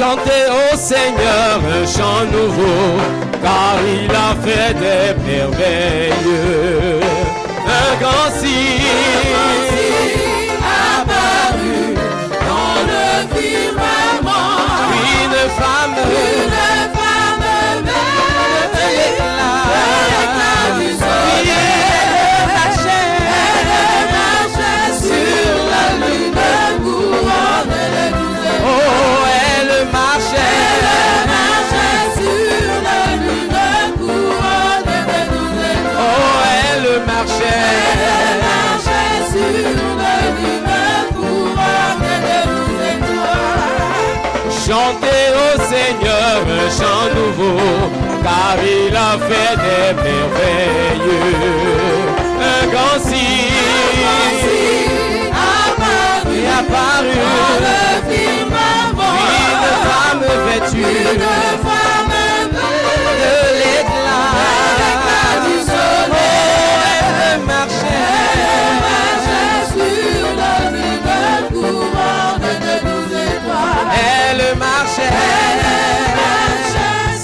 Chantez au Seigneur un chant nouveau, car il a fait des merveilleux. Un grand signe apparu dans le firmament. Une femme l'éclat du soleil. Elle marchait sur la lune couronnée de 12 étoiles. Oh, elle marchait sur la lune couronnée de 12 étoiles. Oh, elle marchait sur la lune couronnée de 12 étoiles. Chantez au Seigneur un chant nouveau, car il a fait des merveilleux. Un grand signe apparu dans le firmament. Une femme vêtue de l'éclat du soleil. Elle marchait sur la lune couronnée de 12 étoiles. Elle marchait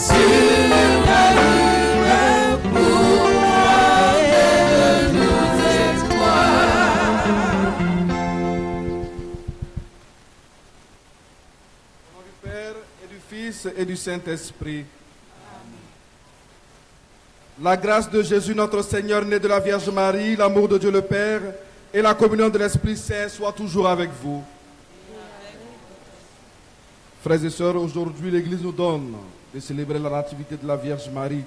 sur la lune couronnée de 12 étoiles. Au nom du Père et du Fils et du Saint-Esprit. La grâce de Jésus notre Seigneur, né de la Vierge Marie, l'amour de Dieu le Père et la communion de l'Esprit Saint soient toujours avec vous. Frères et sœurs, aujourd'hui l'Église nous donne de célébrer la nativité de la Vierge Marie.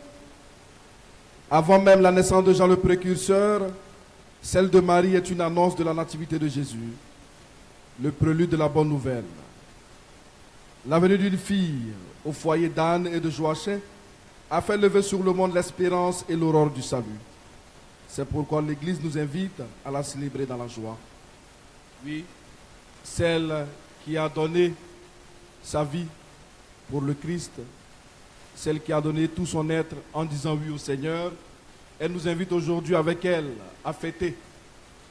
Avant même la naissance de Jean le Précurseur, celle de Marie est une annonce de la nativité de Jésus, le prélude de la bonne nouvelle. La venue d'une fille au foyer d'Anne et de Joachim a fait lever sur le monde l'espérance et l'aurore du salut. C'est pourquoi l'Église nous invite à la célébrer dans la joie. Oui, celle qui a donné sa vie pour le Christ, celle qui a donné tout son être en disant oui au Seigneur, elle nous invite aujourd'hui avec elle à fêter.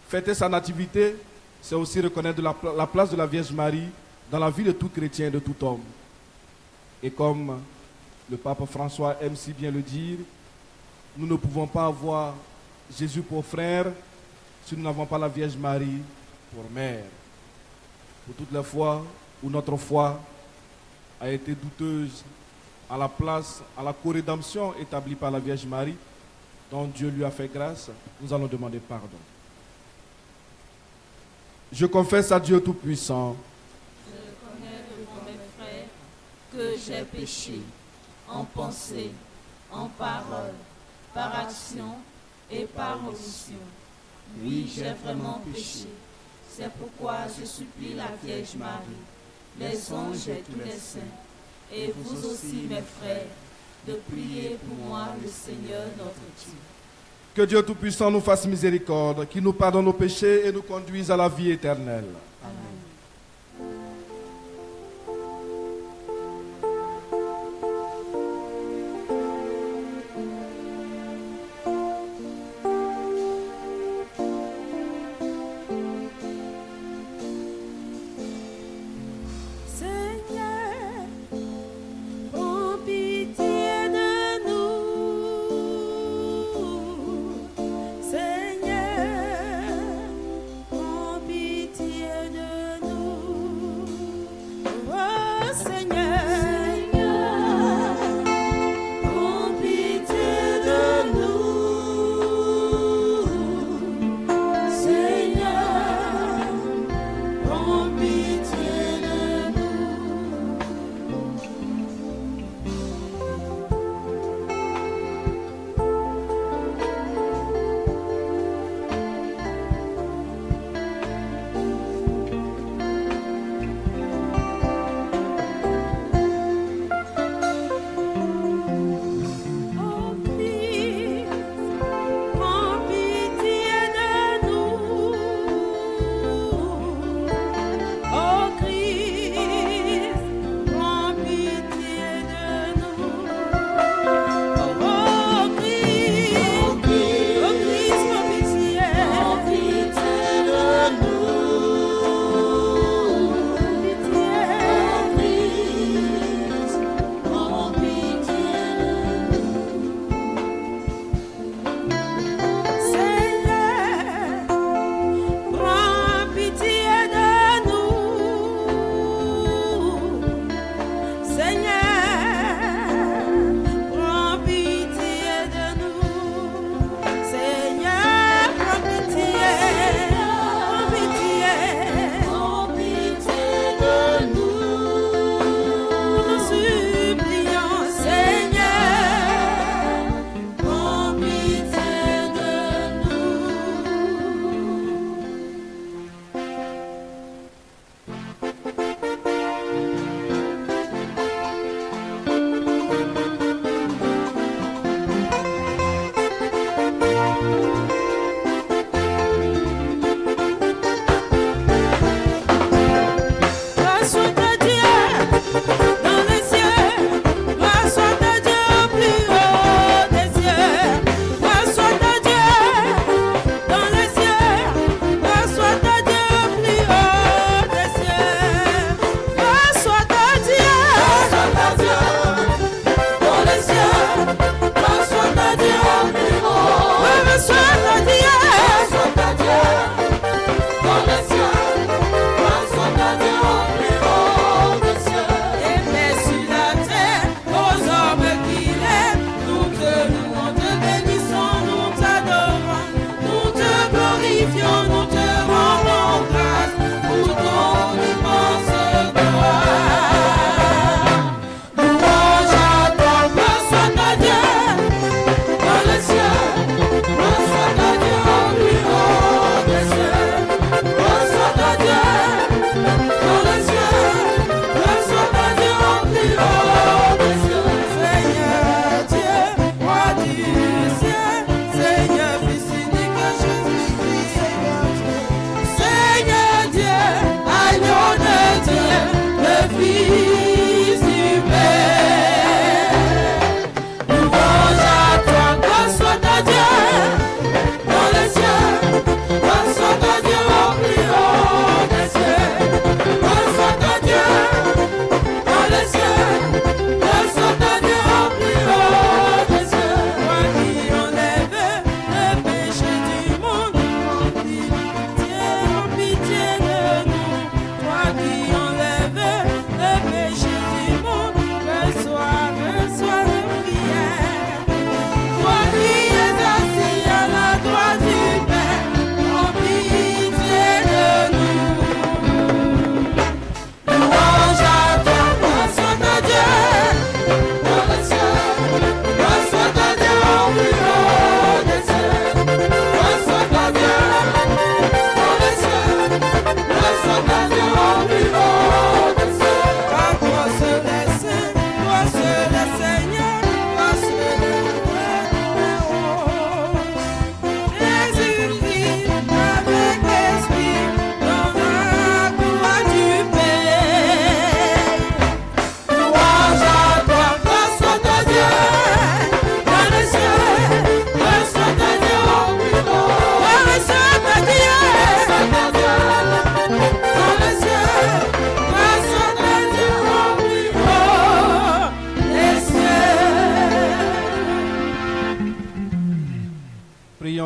Fêter sa nativité, c'est aussi reconnaître la place de la Vierge Marie dans la vie de tout chrétien et de tout homme. Et comme le pape François aime si bien le dire, nous ne pouvons pas avoir Jésus pour frère si nous n'avons pas la Vierge Marie pour mère. Pour toutes les fois où notre foi a été douteuse à la place, à la co-rédemption établie par la Vierge Marie, dont Dieu lui a fait grâce, nous allons demander pardon. Je confesse à Dieu Tout-Puissant. Je reconnais devant mes frères que j'ai péché en pensée, en parole, par action et par omission. Oui, j'ai vraiment péché. C'est pourquoi je supplie la Vierge Marie, les anges et tous les saints, et vous aussi mes frères, de prier pour moi le Seigneur notre Dieu. Que Dieu Tout-Puissant nous fasse miséricorde, qu'il nous pardonne nos péchés et nous conduise à la vie éternelle. Amen. Seigneur, prends pitié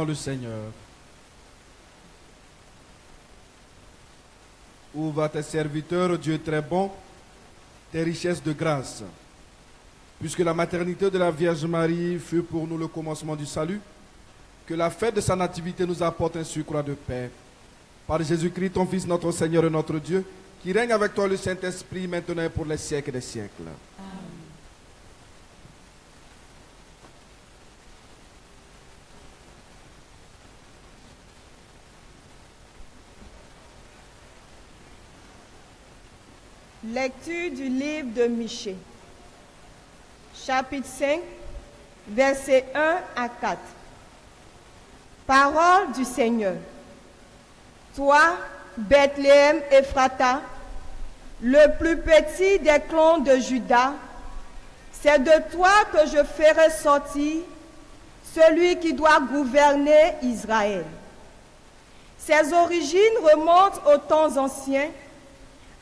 dans le Seigneur. Ouvre à tes serviteurs, Dieu très bon, tes richesses de grâce. Puisque la maternité de la Vierge Marie fut pour nous le commencement du salut, que la fête de sa nativité nous apporte un surcroît de paix. Par Jésus-Christ, ton Fils, notre Seigneur et notre Dieu, qui règne avec toi le Saint-Esprit, maintenant et pour les siècles des siècles. Lecture du livre de Michée, chapitre 5, versets 1 à 4. Parole du Seigneur. Toi, Bethléem Ephrata, le plus petit des clans de Juda, c'est de toi que je ferai sortir celui qui doit gouverner Israël. Ses origines remontent aux temps anciens,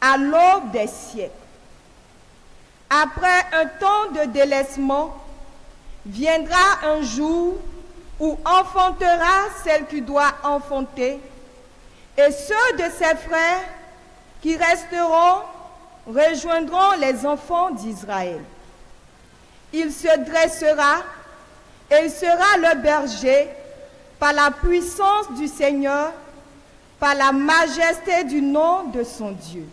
à l'aube des siècles. Après un temps de délaissement, viendra un jour où enfantera celle qui doit enfanter, et ceux de ses frères qui resteront rejoindront les enfants d'Israël. Il se dressera et il sera le berger par la puissance du Seigneur, par la majesté du nom de son Dieu.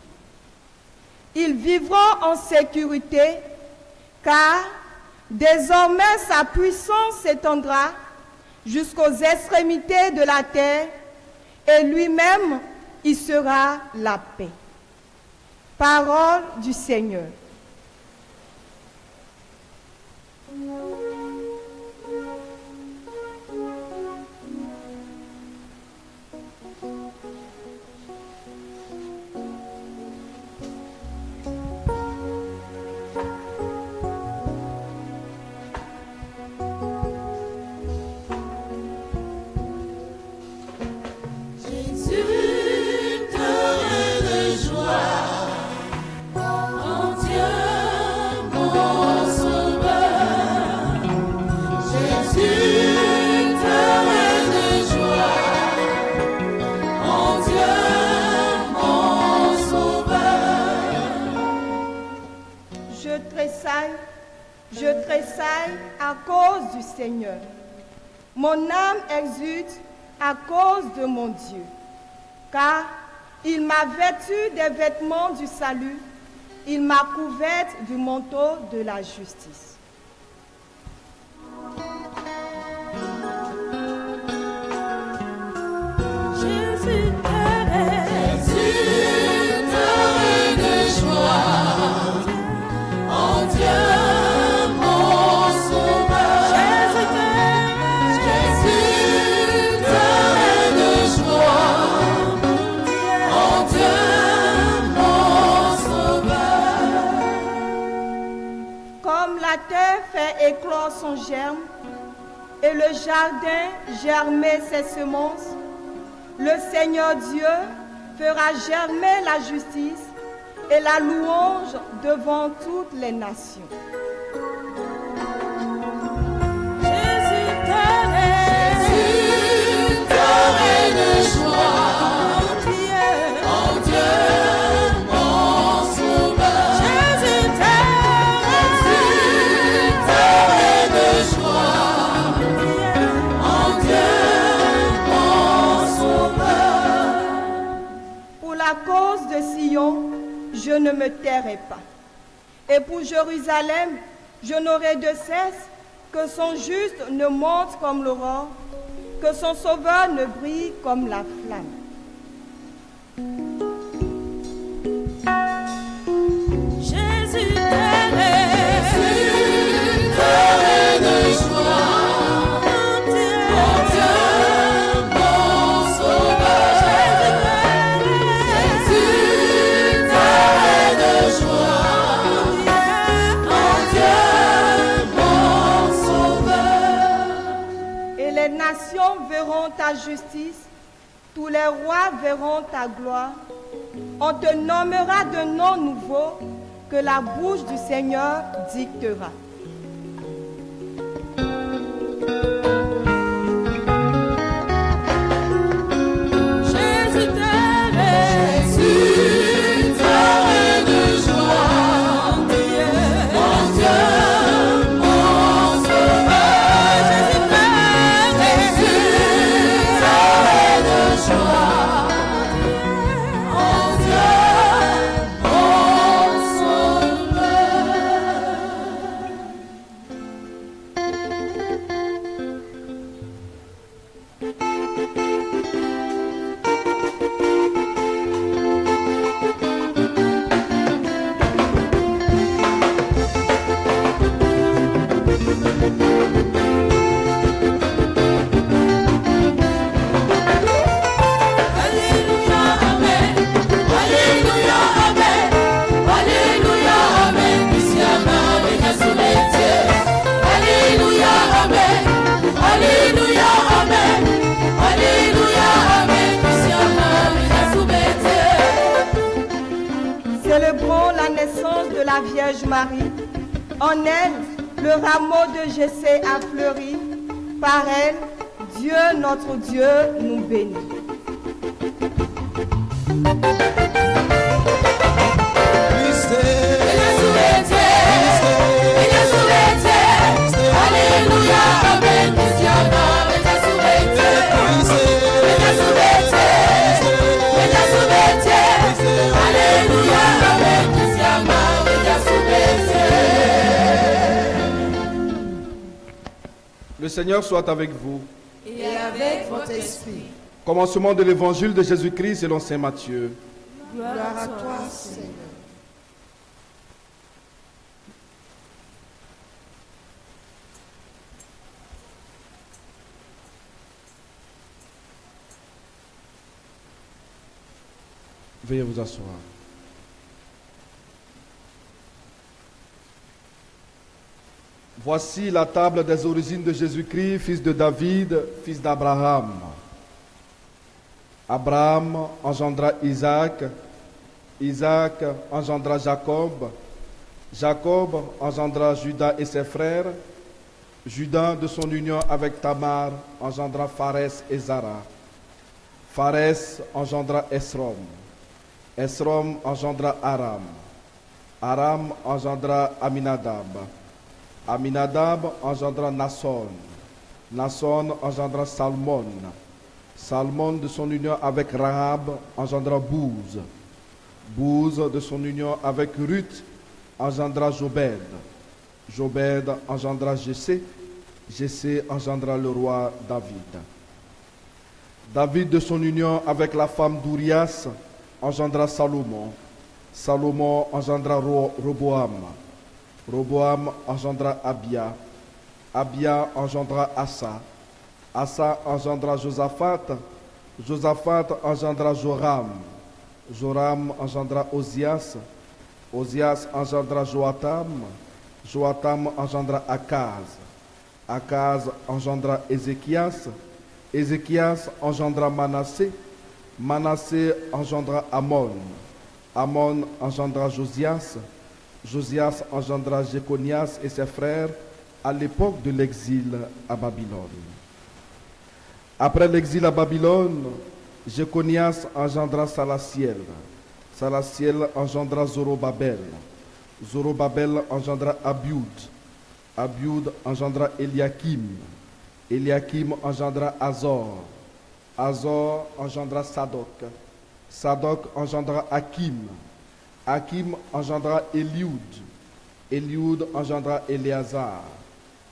Ils vivront en sécurité, car désormais sa puissance s'étendra jusqu'aux extrémités de la terre, et lui-même y sera la paix. Parole du Seigneur. Je tressaille à cause du Seigneur. Mon âme exulte à cause de mon Dieu, car il m'a vêtu des vêtements du salut, il m'a couverte du manteau de la justice. Fait éclore son germe et le jardin germer ses semences, le Seigneur Dieu fera germer la justice et la louange devant toutes les nations. Je ne me tairai pas. Et pour Jérusalem, je n'aurai de cesse que son juste ne monte comme l'aurore, que son sauveur ne brille comme la flamme. Jésus, t'aimer de joie. Verront ta justice, tous les rois verront ta gloire. On te nommera de noms nouveaux que la bouche du Seigneur dictera. la naissance de la Vierge Marie. En elle, le rameau de Jessé a fleuri. Par elle, Dieu, notre Dieu, nous bénit. Le Seigneur soit avec vous. Et avec votre esprit. Commencement de l'évangile de Jésus-Christ selon saint Matthieu. Gloire à toi, Seigneur. Veuillez vous asseoir. Voici la table des origines de Jésus-Christ, fils de David, fils d'Abraham. Abraham engendra Isaac, Isaac engendra Jacob, Jacob engendra Judas et ses frères, Judas de son union avec Tamar engendra Pharès et Zara. Pharès engendra Esrom, Esrom engendra Aram, Aram engendra Aminadab, Aminadab engendra Nasson, Nasson engendra Salmon, Salmon de son union avec Rahab engendra Bouz, Bouz de son union avec Ruth engendra Jobed, Jobed engendra Jessé, Jessé engendra le roi David. David de son union avec la femme d'Urias engendra Salomon, Salomon engendra Roboam, Roboam engendra Abia, Abia engendra Asa, Asa engendra Josaphat, Josaphat engendra Joram, Joram engendra Ozias, Ozias engendra Joatam, Joatam engendra Akaz, Akaz engendra Ézéchias, Ézéchias engendra Manassé, Manassé engendra Amon, Amon engendra Josias, Josias engendra Jéconias et ses frères à l'époque de l'exil à Babylone. Après l'exil à Babylone, Jéconias engendra Salatiel, Salatiel engendra Zorobabel, Zorobabel engendra Abiud, Abiud engendra Eliakim, Eliakim engendra Azor, Azor engendra Sadok, Sadok engendra Hakim, Hakim engendra Eliud, Eliud engendra Éléazar,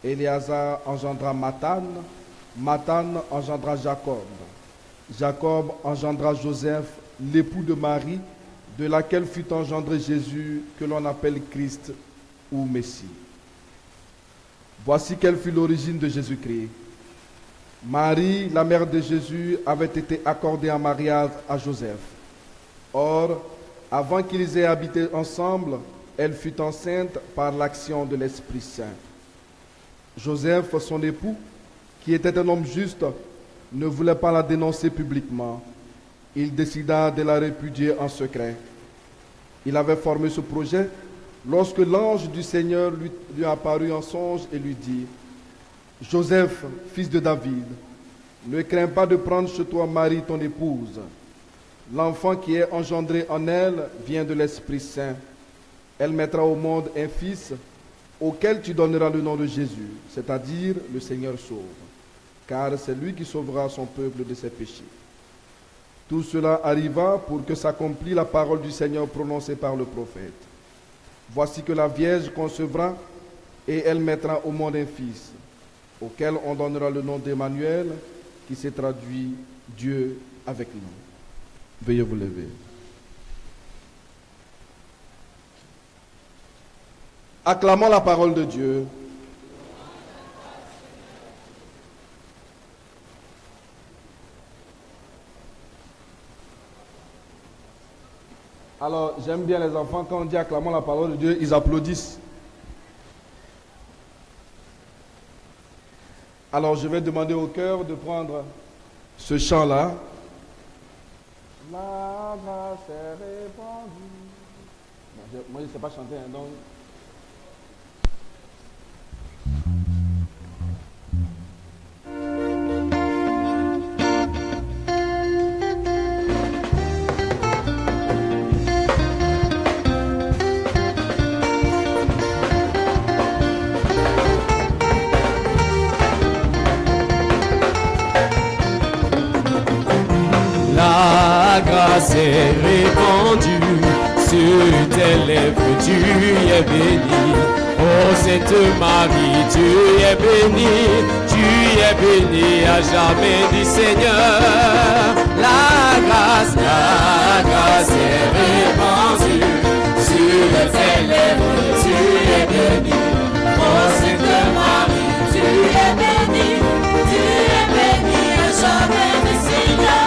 Éléazar engendra Matan, Matan engendra Jacob, Jacob engendra Joseph, l'époux de Marie, de laquelle fut engendré Jésus, que l'on appelle Christ ou Messie. Voici quelle fut l'origine de Jésus-Christ. Marie, la mère de Jésus, avait été accordée en mariage à Joseph. Or, avant qu'ils aient habité ensemble, elle fut enceinte par l'action de l'Esprit Saint. Joseph, son époux, qui était un homme juste, ne voulait pas la dénoncer publiquement. Il décida de la répudier en secret. Il avait formé ce projet lorsque l'ange du Seigneur lui apparut en songe et lui dit: Joseph, fils de David, ne crains pas de prendre chez toi Marie, ton épouse. L'enfant qui est engendré en elle vient de l'Esprit Saint. Elle mettra au monde un fils auquel tu donneras le nom de Jésus, c'est-à-dire le Seigneur sauve, car c'est lui qui sauvera son peuple de ses péchés. Tout cela arriva pour que s'accomplisse la parole du Seigneur prononcée par le prophète. Voici que la Vierge concevra et elle mettra au monde un fils, auquel on donnera le nom d'Emmanuel, qui se traduit Dieu avec nous. Veuillez vous lever. Acclamons la parole de Dieu. Alors, j'aime bien les enfants, quand on dit acclamons la parole de Dieu, ils applaudissent. Alors, je vais demander au chœur de prendre ce chant-là. La grâce est répandue. Moi, je ne sais pas chanter, hein, donc... La grâce est répandue sur tes lèvres, tu es béni. Oh Sainte Marie, tu es béni à jamais, dit Seigneur. La grâce est répandue sur tes lèvres, tu es béni. Oh Sainte Marie, tu es béni à jamais, dit Seigneur.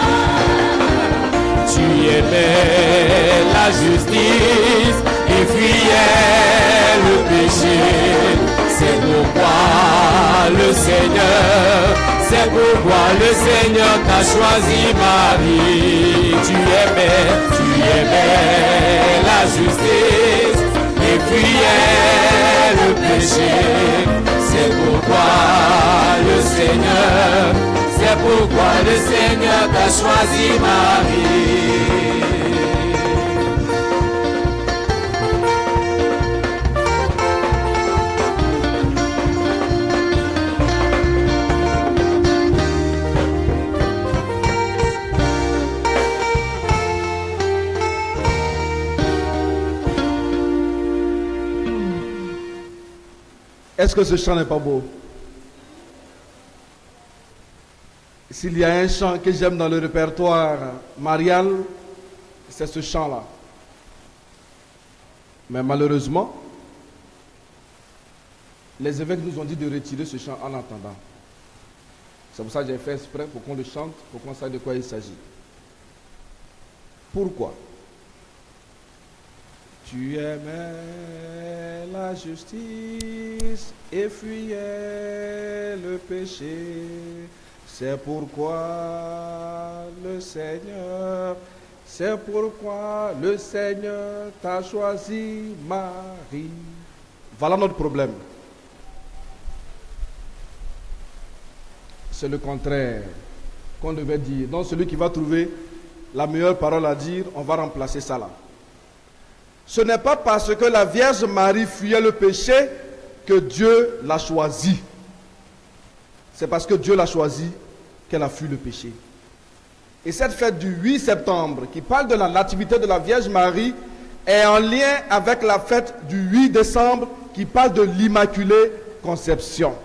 Tu aimais la justice et fuyais le péché. C'est pourquoi le Seigneur t'a choisi, Marie. Tu aimais la justice et fuyais le péché. C'est pourquoi le Seigneur t'a choisi, Marie. Est-ce que ce chant n'est pas beau? S'il y a un chant que j'aime dans le répertoire marial, c'est ce chant-là. Mais malheureusement, les évêques nous ont dit de retirer ce chant en attendant. C'est pour ça que j'ai fait exprès pour qu'on le chante, pour qu'on sache de quoi il s'agit. Pourquoi? Tu aimais la justice et fuyais le péché. C'est pourquoi le Seigneur t'a choisi, Marie. Voilà notre problème. C'est le contraire qu'on devait dire. Donc celui qui va trouver la meilleure parole à dire, on va remplacer ça là. Ce n'est pas parce que la Vierge Marie fuyait le péché que Dieu l'a choisi. C'est parce que Dieu l'a choisi qu'elle a fui le péché. Et cette fête du 8 septembre, qui parle de la nativité de la Vierge Marie, est en lien avec la fête du 8 décembre, qui parle de l'Immaculée Conception.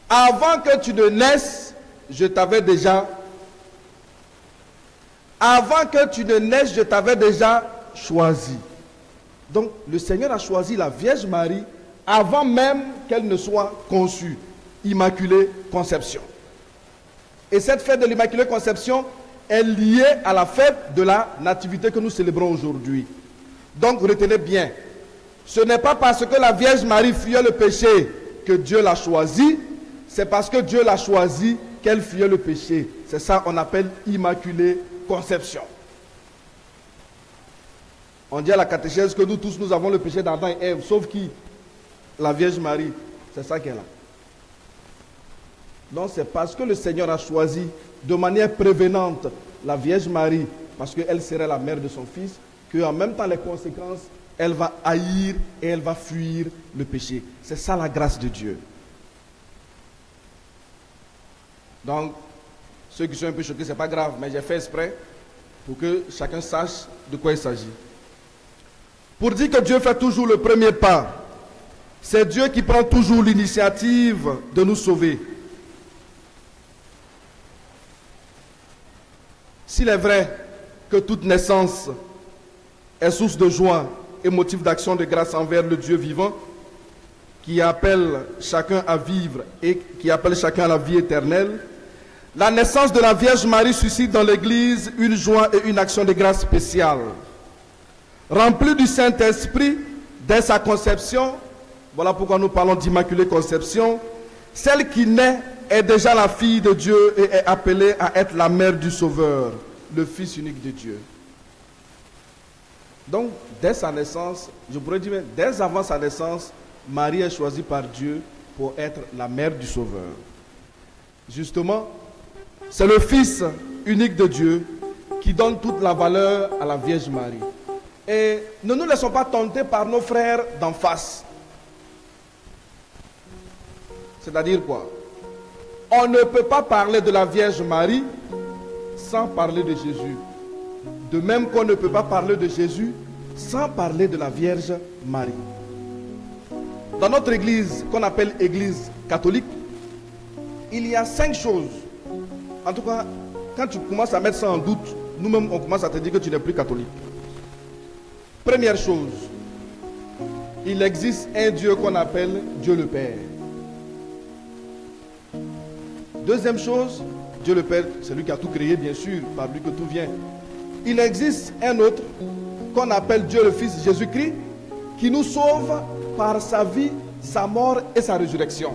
Avant que tu ne naisses, je t'avais déjà choisi. Donc, le Seigneur a choisi la Vierge Marie avant même qu'elle ne soit conçue. Immaculée Conception. Et cette fête de l'Immaculée Conception est liée à la fête de la Nativité que nous célébrons aujourd'hui. Donc, retenez bien, ce n'est pas parce que la Vierge Marie fuyait le péché que Dieu l'a choisie, c'est parce que Dieu l'a choisie qu'elle fuyait le péché. C'est ça qu'on appelle Immaculée Conception. On dit à la catéchèse que nous tous, nous avons le péché d'Adam et Ève, sauf qui? La Vierge Marie. C'est ça qu'elle a. Donc c'est parce que le Seigneur a choisi de manière prévenante la Vierge Marie, parce qu'elle serait la mère de son Fils, qu'en même temps les conséquences, elle va haïr et elle va fuir le péché. C'est ça la grâce de Dieu. Donc, ceux qui sont un peu choqués, ce n'est pas grave, mais j'ai fait exprès pour que chacun sache de quoi il s'agit. Pour dire que Dieu fait toujours le premier pas, c'est Dieu qui prend toujours l'initiative de nous sauver. S'il est vrai que toute naissance est source de joie et motif d'action de grâce envers le Dieu vivant, qui appelle chacun à vivre et qui appelle chacun à la vie éternelle, la naissance de la Vierge Marie suscite dans l'Église une joie et une action de grâce spéciale. Remplie du Saint-Esprit dès sa conception, voilà pourquoi nous parlons d'Immaculée Conception, celle qui naît est déjà la fille de Dieu et est appelée à être la mère du Sauveur, le Fils unique de Dieu. Donc, dès sa naissance, je pourrais dire, dès avant sa naissance, Marie est choisie par Dieu pour être la mère du Sauveur. Justement, c'est le Fils unique de Dieu qui donne toute la valeur à la Vierge Marie. Et ne nous laissons pas tenter par nos frères d'en face. C'est-à-dire quoi? On ne peut pas parler de la Vierge Marie sans parler de Jésus. De même qu'on ne peut pas parler de Jésus sans parler de la Vierge Marie. Dans notre église, qu'on appelle église catholique, il y a 5 choses. En tout cas, quand tu commences à mettre ça en doute, nous-mêmes on commence à te dire que tu n'es plus catholique. Première chose, il existe un Dieu qu'on appelle Dieu le Père. Deuxième chose, Dieu le Père, c'est lui qui a tout créé, bien sûr, par lui que tout vient. Il existe un autre qu'on appelle Dieu le Fils, Jésus-Christ, qui nous sauve par sa vie, sa mort et sa résurrection.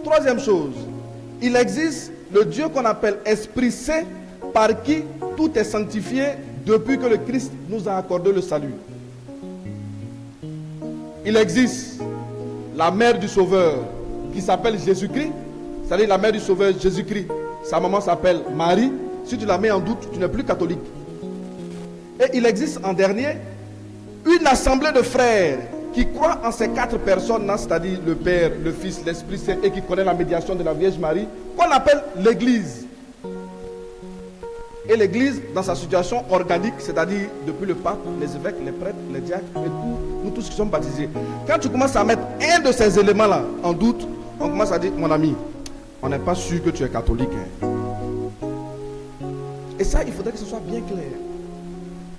Troisième chose, il existe le Dieu qu'on appelle Esprit Saint, par qui tout est sanctifié depuis que le Christ nous a accordé le salut. Il existe la mère du Sauveur qui s'appelle Jésus-Christ, c'est-à-dire la mère du Sauveur Jésus-Christ. Sa maman s'appelle Marie. Si tu la mets en doute, tu n'es plus catholique. Et il existe en dernier une assemblée de frères qui croient en ces 4 personnes, c'est-à-dire le Père, le Fils, l'Esprit Saint, et qui connaît la médiation de la Vierge Marie, qu'on appelle l'Église. Et l'Église, dans sa situation organique, c'est-à-dire depuis le pape, les évêques, les prêtres, les diacres et nous tous qui sommes baptisés. Quand tu commences à mettre un de ces éléments-là en doute, on commence à dire, mon ami, on n'est pas sûr que tu es catholique. Hein. Et ça, il faudrait que ce soit bien clair.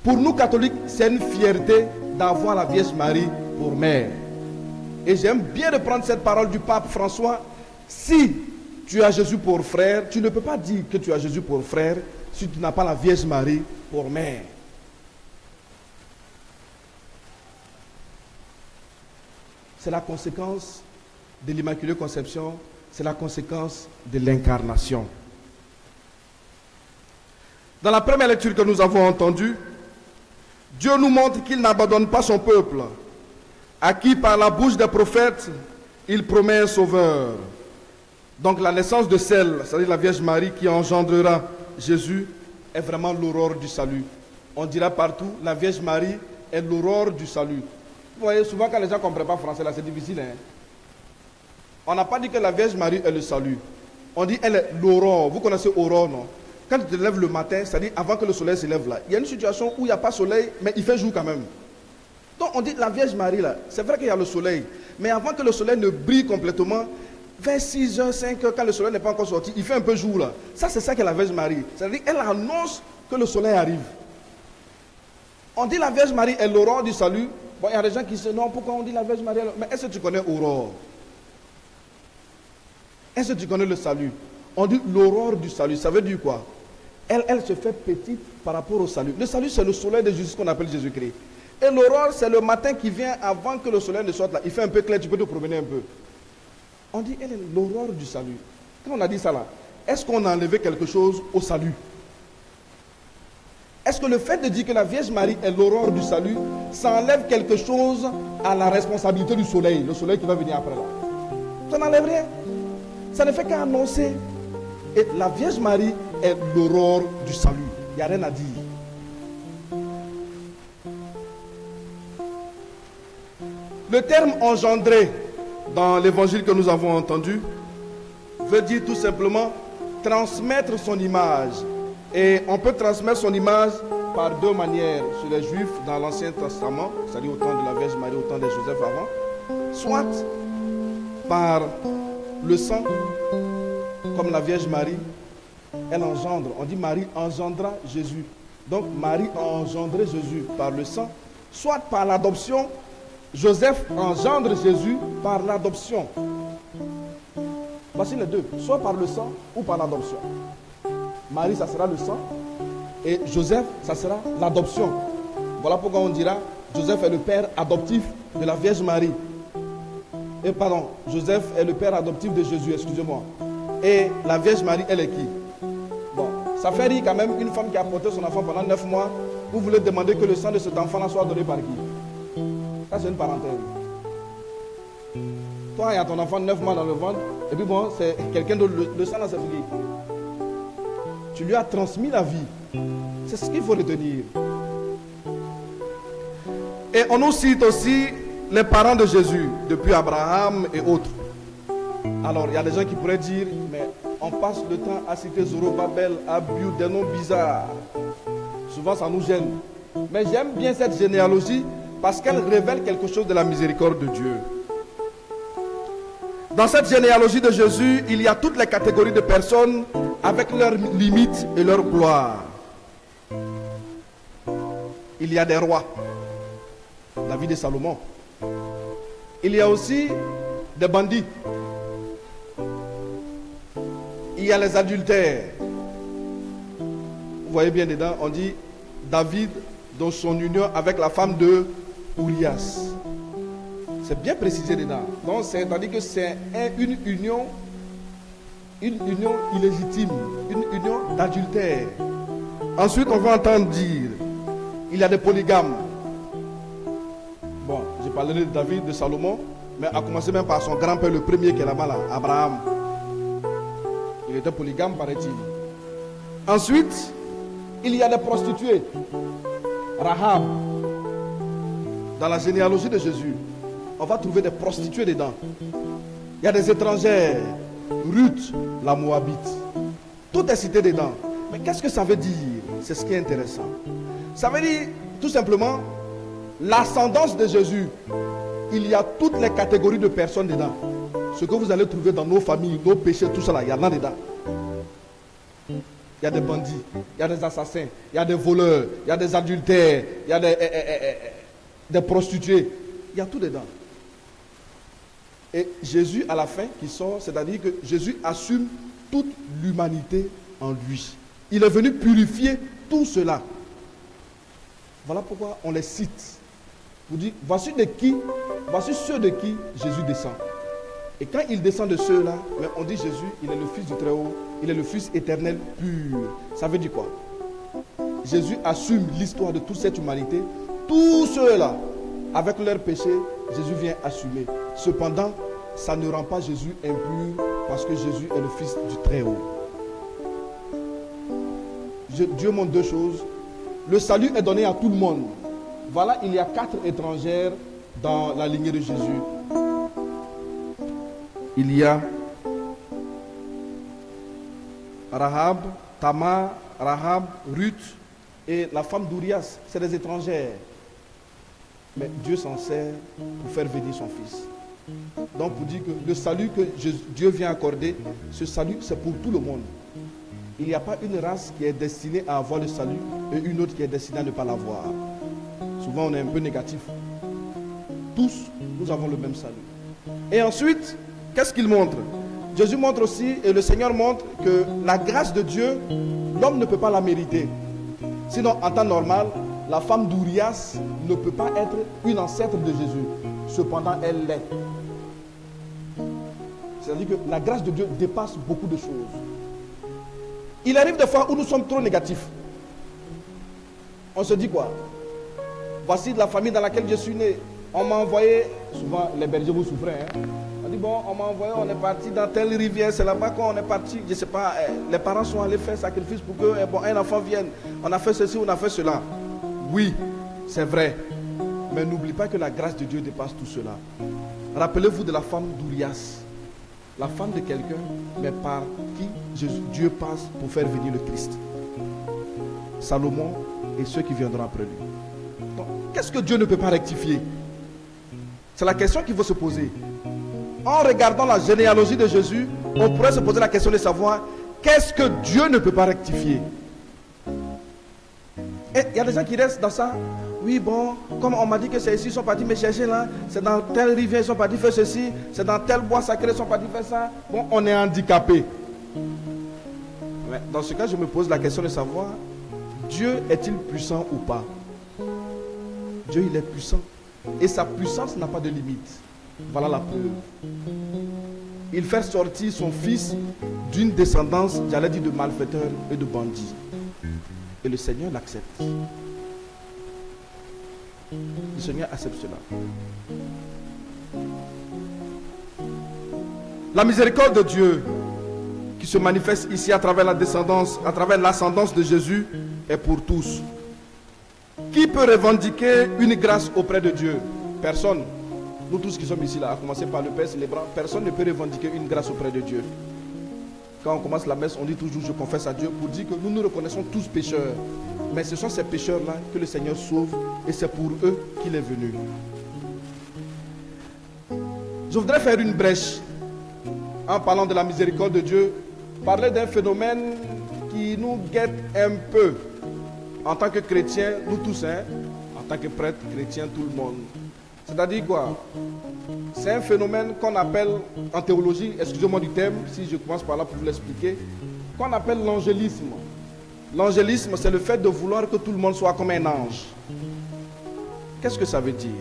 Pour nous catholiques, c'est une fierté d'avoir la Vierge Marie pour mère. Et j'aime bien de prendre cette parole du pape François. Si tu as Jésus pour frère, tu ne peux pas dire que tu as Jésus pour frère si tu n'as pas la Vierge Marie pour mère. C'est la conséquence de l'Immaculée Conception, c'est la conséquence de l'incarnation. Dans la première lecture que nous avons entendue, Dieu nous montre qu'il n'abandonne pas son peuple, à qui par la bouche des prophètes, il promet un sauveur. Donc la naissance de celle, c'est-à-dire la Vierge Marie qui engendrera Jésus, est vraiment l'aurore du salut. On dira partout, la Vierge Marie est l'aurore du salut. Vous voyez, souvent quand les gens ne comprennent pas français, là c'est difficile. Hein? On n'a pas dit que la Vierge Marie est le salut. On dit elle est l'aurore. Vous connaissez aurore, non? Quand tu te lèves le matin, c'est-à-dire avant que le soleil se lève là, il y a une situation où il n'y a pas soleil, mais il fait jour quand même. Donc on dit la Vierge Marie là, c'est vrai qu'il y a le soleil, mais avant que le soleil ne brille complètement, vers 6h, 5h, quand le soleil n'est pas encore sorti, il fait un peu jour là. Ça c'est ça qu'est la Vierge Marie. C'est-à-dire qu'elle annonce que le soleil arrive. On dit la Vierge Marie est l'aurore du salut. Bon, il y a des gens qui disent non, pourquoi on dit la Vierge Marie? Mais est-ce que tu connais aurore? Est-ce que tu connais le salut? On dit l'aurore du salut, ça veut dire quoi? Elle se fait petite par rapport au salut. Le salut, c'est le soleil de Jésus, qu'on appelle Jésus-Christ. Et l'aurore, c'est le matin qui vient avant que le soleil ne sorte là. Il fait un peu clair, tu peux te promener un peu. On dit, elle est l'aurore du salut. Quand on a dit ça là, est-ce qu'on a enlevé quelque chose au salut? Est-ce que le fait de dire que la Vierge Marie est l'aurore du salut, ça enlève quelque chose à la responsabilité du soleil, le soleil qui va venir après là? Ça n'enlève rien. Ça ne fait qu'annoncer. Et la Vierge Marie est l'aurore du salut. Il n'y a rien à dire. Le terme engendré dans l'évangile que nous avons entendu veut dire tout simplement transmettre son image. Et on peut transmettre son image par 2 manières chez les Juifs dans l'Ancien Testament, c'est-à-dire au temps de la Vierge Marie, au temps de Joseph avant, soit par le sang, comme la Vierge Marie, elle engendre. On dit Marie engendra Jésus. Donc Marie a engendré Jésus par le sang, soit par l'adoption. Joseph engendre Jésus par l'adoption. Voici les deux, soit par le sang ou par l'adoption. Marie, ça sera le sang, et Joseph, ça sera l'adoption. Voilà pourquoi on dira Joseph est le père adoptif de la Vierge Marie. Et pardon, Joseph est le père adoptif de Jésus, excusez-moi. Et la Vierge Marie, elle est qui? Bon, Ça fait rire quand même une femme qui a porté son enfant pendant 9 mois. Vous voulez demander que le sang de cet enfant-là soit donné par qui? Ça, c'est une parenthèse. Toi, il y a ton enfant 9 mois dans le ventre, et puis bon, c'est quelqu'un d'autre, le sang là, c'est fini. Tu lui as transmis la vie. C'est ce qu'il faut retenir. Et on nous cite aussi les parents de Jésus, depuis Abraham et autres. Alors, il y a des gens qui pourraient dire, mais on passe le temps à citer Zorobabel, Abiud, des noms bizarres. Souvent, ça nous gêne. Mais j'aime bien cette généalogie parce qu'elle révèle quelque chose de la miséricorde de Dieu. Dans cette généalogie de Jésus, il y a toutes les catégories de personnes avec leurs limites et leur gloire. Il y a des rois, la vie de Salomon. Il y a aussi des bandits. Il y a les adultères. Vous voyez bien dedans, on dit David dans son union avec la femme de Urias. C'est bien précisé dedans. Donc c'est-à-dire que c'est une union illégitime, une union d'adultère. Ensuite, on va entendre dire, il y a des polygames. Bon, j'ai parlé de David, de Salomon, mais à commencer même par son grand-père, le premier qui est là-bas, là, Abraham. Il était polygame, paraît-il. Ensuite, il y a des prostituées. Rahab. Dans la généalogie de Jésus, on va trouver des prostituées dedans. Il y a des étrangères. Ruth, la Moabite. Tout est cité dedans. Mais qu'est-ce que ça veut dire? C'est ce qui est intéressant. Ça veut dire, tout simplement, l'ascendance de Jésus. Il y a toutes les catégories de personnes dedans. Ce que vous allez trouver dans nos familles, nos péchés, tout ça là, il y en a dedans. Il y a des bandits, il y a des assassins, il y a des voleurs, il y a des adultères, il y a des prostituées. Il y a tout dedans. Et Jésus, à la fin, qui sort, c'est-à-dire que Jésus assume toute l'humanité en lui. Il est venu purifier tout cela. Voilà pourquoi on les cite. Vous dites, voici ceux de qui Jésus descend. Et quand il descend de ceux-là, on dit Jésus, il est le Fils du Très-Haut, il est le Fils éternel pur. Ça veut dire quoi? Jésus assume l'histoire de toute cette humanité. Tous ceux-là, avec leurs péchés, Jésus vient assumer. Cependant, ça ne rend pas Jésus impur parce que Jésus est le Fils du Très-Haut. Dieu montre deux choses. Le salut est donné à tout le monde. Voilà, il y a 4 étrangères dans la lignée de Jésus. Il y a Rahab, Tamar, Rahab, Ruth et la femme d'Urias. C'est des étrangères. Mais Dieu s'en sert pour faire venir son fils. Donc pour dire que le salut que Dieu vient accorder, ce salut c'est pour tout le monde. Il n'y a pas une race qui est destinée à avoir le salut et une autre qui est destinée à ne pas l'avoir. Souvent on est un peu négatif. Tous, nous avons le même salut. Et ensuite, qu'est-ce qu'il montre? Jésus montre aussi, et le Seigneur montre que la grâce de Dieu, l'homme ne peut pas la mériter. Sinon, en temps normal, la femme d'Urias ne peut pas être une ancêtre de Jésus. Cependant, elle l'est. C'est-à-dire que la grâce de Dieu dépasse beaucoup de choses. Il arrive des fois où nous sommes trop négatifs. On se dit quoi? Voici de la famille dans laquelle je suis né. On m'a envoyé, souvent les bergers vous souffrez, hein? On dit bon, on m'a envoyé, on est parti dans telle rivière, c'est là-bas qu'on est parti, je ne sais pas, les parents sont allés faire sacrifice pour que un enfant vienne. On a fait ceci, on a fait cela. Oui, c'est vrai. Mais n'oublie pas que la grâce de Dieu dépasse tout cela. Rappelez-vous de la femme d'Urias. La femme de quelqu'un, mais par qui Dieu passe pour faire venir le Christ. Salomon et ceux qui viendront après lui. Donc, qu'est-ce que Dieu ne peut pas rectifier? C'est la question qu'il faut se poser. En regardant la généalogie de Jésus, on pourrait se poser la question de savoir qu'est-ce que Dieu ne peut pas rectifier. Et il y a des gens qui restent dans ça. Oui, bon, comme on m'a dit que c'est ici, ils sont partis me chercher là. C'est dans telle rivière, ils sont partis faire ceci. C'est dans tel bois sacré, ils sont partis faire ça. Bon, on est handicapé. Mais dans ce cas, je me pose la question de savoir, Dieu est-il puissant ou pas? Dieu, il est puissant. Et sa puissance n'a pas de limite. Voilà la preuve. Il fait sortir son fils d'une descendance, j'allais dire, de malfaiteurs et de bandits. Et le Seigneur l'accepte. Le Seigneur accepte cela. La miséricorde de Dieu qui se manifeste ici à travers la descendance, à travers l'ascendance de Jésus est pour tous. Qui peut revendiquer une grâce auprès de Dieu? Personne. Nous tous qui sommes ici là, à commencer par le Père célébrant, personne ne peut revendiquer une grâce auprès de Dieu. Quand on commence la messe, on dit toujours je confesse à Dieu pour dire que nous nous reconnaissons tous pécheurs. Mais ce sont ces pécheurs-là que le Seigneur sauve et c'est pour eux qu'il est venu. Je voudrais faire une brèche en parlant de la miséricorde de Dieu, parler d'un phénomène qui nous guette un peu en tant que chrétiens, nous tous, en tant que prêtres, chrétiens, tout le monde. C'est-à-dire quoi? C'est un phénomène qu'on appelle en théologie, excusez-moi du terme, si je commence par là pour vous l'expliquer, qu'on appelle l'angélisme. L'angélisme, c'est le fait de vouloir que tout le monde soit comme un ange. Qu'est-ce que ça veut dire?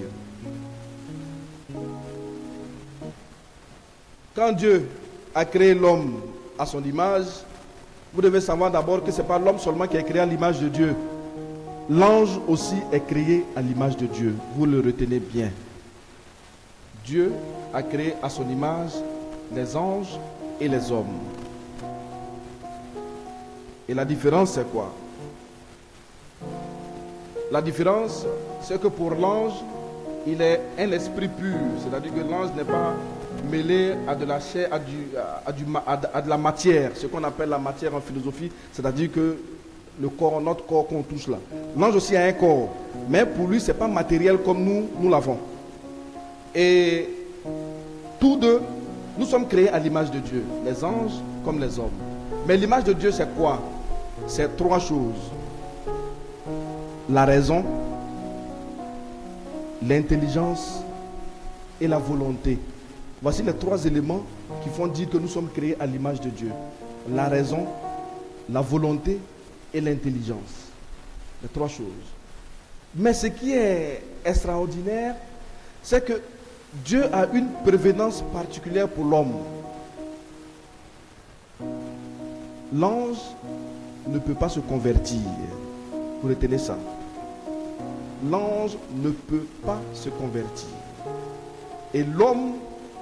Quand Dieu a créé l'homme à son image, vous devez savoir d'abord que ce n'est pas l'homme seulement qui est créé à l'image de Dieu. L'ange aussi est créé à l'image de Dieu. Vous le retenez bien. Dieu a créé à son image les anges et les hommes. Et la différence, c'est quoi? La différence, c'est que pour l'ange, il est un esprit pur. C'est-à-dire que l'ange n'est pas mêlé à de la chair, à de la matière. Ce qu'on appelle la matière en philosophie, c'est-à-dire que le corps, notre corps qu'on touche là. L'ange aussi a un corps. Mais pour lui, ce n'est pas matériel comme nous l'avons. Et tous deux, nous sommes créés à l'image de Dieu. Les anges comme les hommes. Mais l'image de Dieu, c'est quoi? C'est trois choses. La raison, l'intelligence et la volonté. Voici les trois éléments qui font dire que nous sommes créés à l'image de Dieu. La raison, la volonté et l'intelligence. Les trois choses. Mais ce qui est extraordinaire, c'est que Dieu a une prévenance particulière pour l'homme. L'ange ne peut pas se convertir. Vous retenez ça. L'ange ne peut pas se convertir. Et l'homme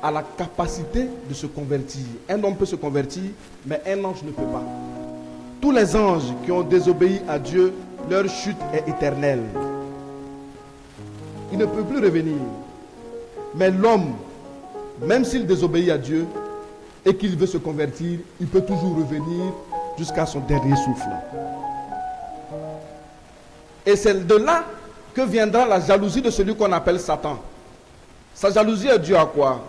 a la capacité de se convertir. Un homme peut se convertir, mais un ange ne peut pas. Tous les anges qui ont désobéi à Dieu, leur chute est éternelle. Il ne peut plus revenir. Mais l'homme, même s'il désobéit à Dieu et qu'il veut se convertir, il peut toujours revenir jusqu'à son dernier souffle. Et c'est de là que viendra la jalousie de celui qu'on appelle Satan. Sa jalousie est due à quoi?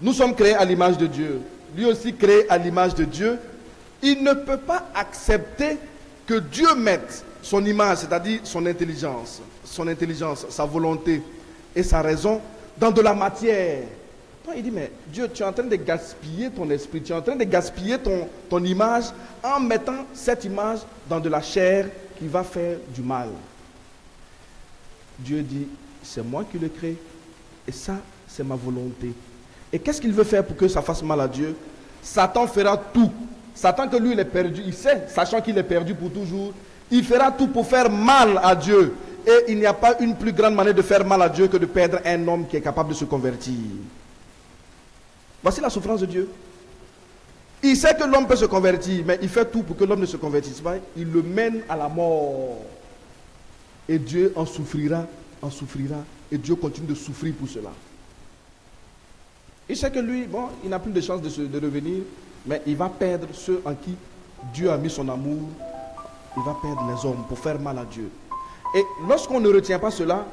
Nous sommes créés à l'image de Dieu. Lui aussi créé à l'image de Dieu. Il ne peut pas accepter que Dieu mette son image, c'est-à-dire son intelligence, sa volonté et sa raison dans de la matière. Il dit, mais Dieu, tu es en train de gaspiller ton esprit, tu es en train de gaspiller ton image en mettant cette image dans de la chair qui va faire du mal. Dieu dit, c'est moi qui le crée et ça, c'est ma volonté. Et qu'est-ce qu'il veut faire pour que ça fasse mal à Dieu? Satan fera tout. Satan, que lui, il est perdu, il sait, sachant qu'il est perdu pour toujours, il fera tout pour faire mal à Dieu. Et il n'y a pas une plus grande manière de faire mal à Dieu que de perdre un homme qui est capable de se convertir. Voici la souffrance de Dieu. Il sait que l'homme peut se convertir, mais il fait tout pour que l'homme ne se convertisse pas. Il le mène à la mort. Et Dieu en souffrira, et Dieu continue de souffrir pour cela. Il sait que lui, bon, il n'a plus de chance de revenir, mais il va perdre ceux en qui Dieu a mis son amour. Il va perdre les hommes pour faire mal à Dieu. Et lorsqu'on ne retient pas cela,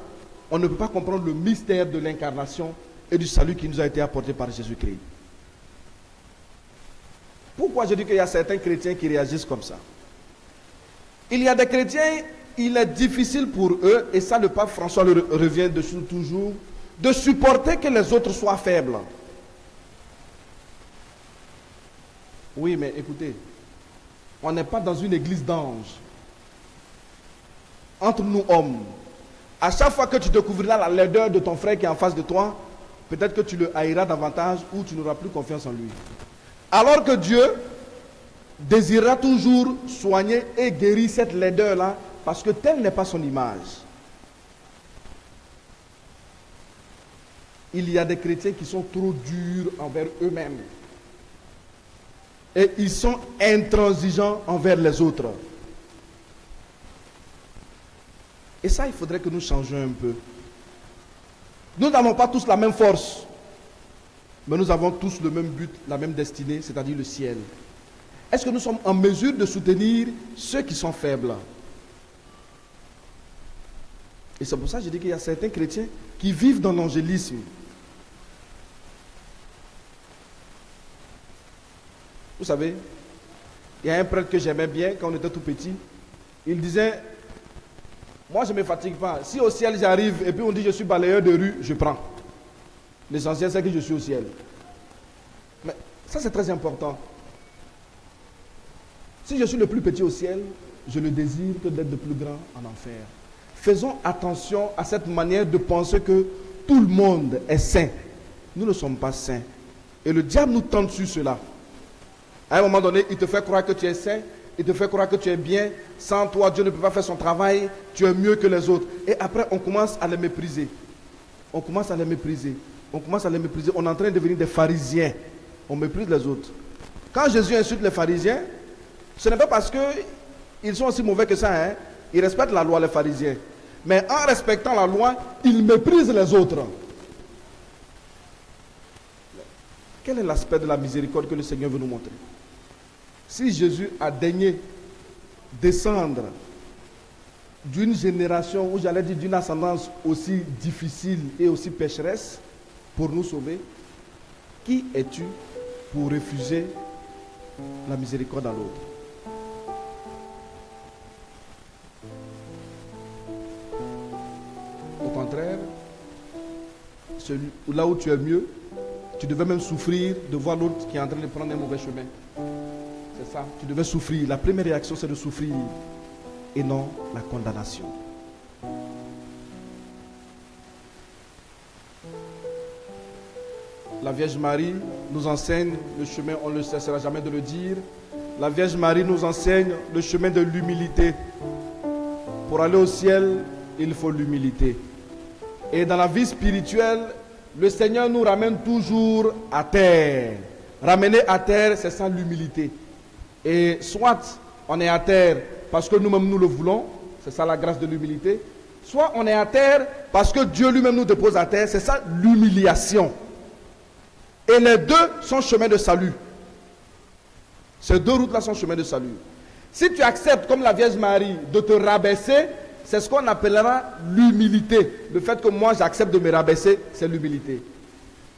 on ne peut pas comprendre le mystère de l'incarnation et du salut qui nous a été apporté par Jésus-Christ. Pourquoi je dis qu'il y a certains chrétiens qui réagissent comme ça? Il y a des chrétiens, il est difficile pour eux, et ça le pape François le revient dessus toujours, de supporter que les autres soient faibles. Oui, mais écoutez, on n'est pas dans une église d'anges. Entre nous hommes, à chaque fois que tu découvriras la laideur de ton frère qui est en face de toi, peut-être que tu le haïras davantage ou tu n'auras plus confiance en lui. Alors que Dieu désirera toujours soigner et guérir cette laideur-là, parce que telle n'est pas son image. Il y a des chrétiens qui sont trop durs envers eux-mêmes. Et ils sont intransigeants envers les autres. Et ça, il faudrait que nous changions un peu. Nous n'avons pas tous la même force, mais nous avons tous le même but, la même destinée, c'est-à-dire le ciel. Est-ce que nous sommes en mesure de soutenir ceux qui sont faibles? Et c'est pour ça que je dis qu'il y a certains chrétiens qui vivent dans l'angélisme. Vous savez, il y a un prêtre que j'aimais bien quand on était tout petit. Il disait, moi je ne me fatigue pas. Si au ciel j'arrive et puis on dit je suis balayeur de rue, je prends. L'essentiel c'est que je suis au ciel. Mais ça c'est très important. Si je suis le plus petit au ciel, je ne désire que d'être le plus grand en enfer. Faisons attention à cette manière de penser que tout le monde est saint. Nous ne sommes pas saints. Et le diable nous tente sur cela. À un moment donné, il te fait croire que tu es saint, il te fait croire que tu es bien. Sans toi, Dieu ne peut pas faire son travail. Tu es mieux que les autres. Et après, on commence à les mépriser. On commence à les mépriser. On commence à les mépriser. On est en train de devenir des pharisiens. On méprise les autres. Quand Jésus insulte les pharisiens, ce n'est pas parce qu'ils sont aussi mauvais que ça. Hein? Ils respectent la loi, les pharisiens. Mais en respectant la loi, ils méprisent les autres. Quel est l'aspect de la miséricorde que le Seigneur veut nous montrer? Si Jésus a daigné descendre d'une génération, ou j'allais dire d'une ascendance aussi difficile et aussi pécheresse pour nous sauver, qui es-tu pour refuser la miséricorde à l'autre? Au contraire, là où tu es mieux, tu devais même souffrir de voir l'autre qui est en train de prendre un mauvais chemin. C'est ça, tu devais souffrir. La première réaction, c'est de souffrir et non la condamnation. La Vierge Marie nous enseigne le chemin, on ne cessera jamais de le dire. La Vierge Marie nous enseigne le chemin de l'humilité. Pour aller au ciel, il faut l'humilité. Et dans la vie spirituelle, le Seigneur nous ramène toujours à terre. Ramener à terre, c'est ça l'humilité. Et soit on est à terre parce que nous-mêmes nous le voulons, c'est ça la grâce de l'humilité. Soit on est à terre parce que Dieu lui-même nous dépose à terre, c'est ça l'humiliation. Et les deux sont chemin de salut. Ces deux routes-là sont chemin de salut. Si tu acceptes, comme la Vierge Marie, de te rabaisser, c'est ce qu'on appellera l'humilité. Le fait que moi j'accepte de me rabaisser, c'est l'humilité.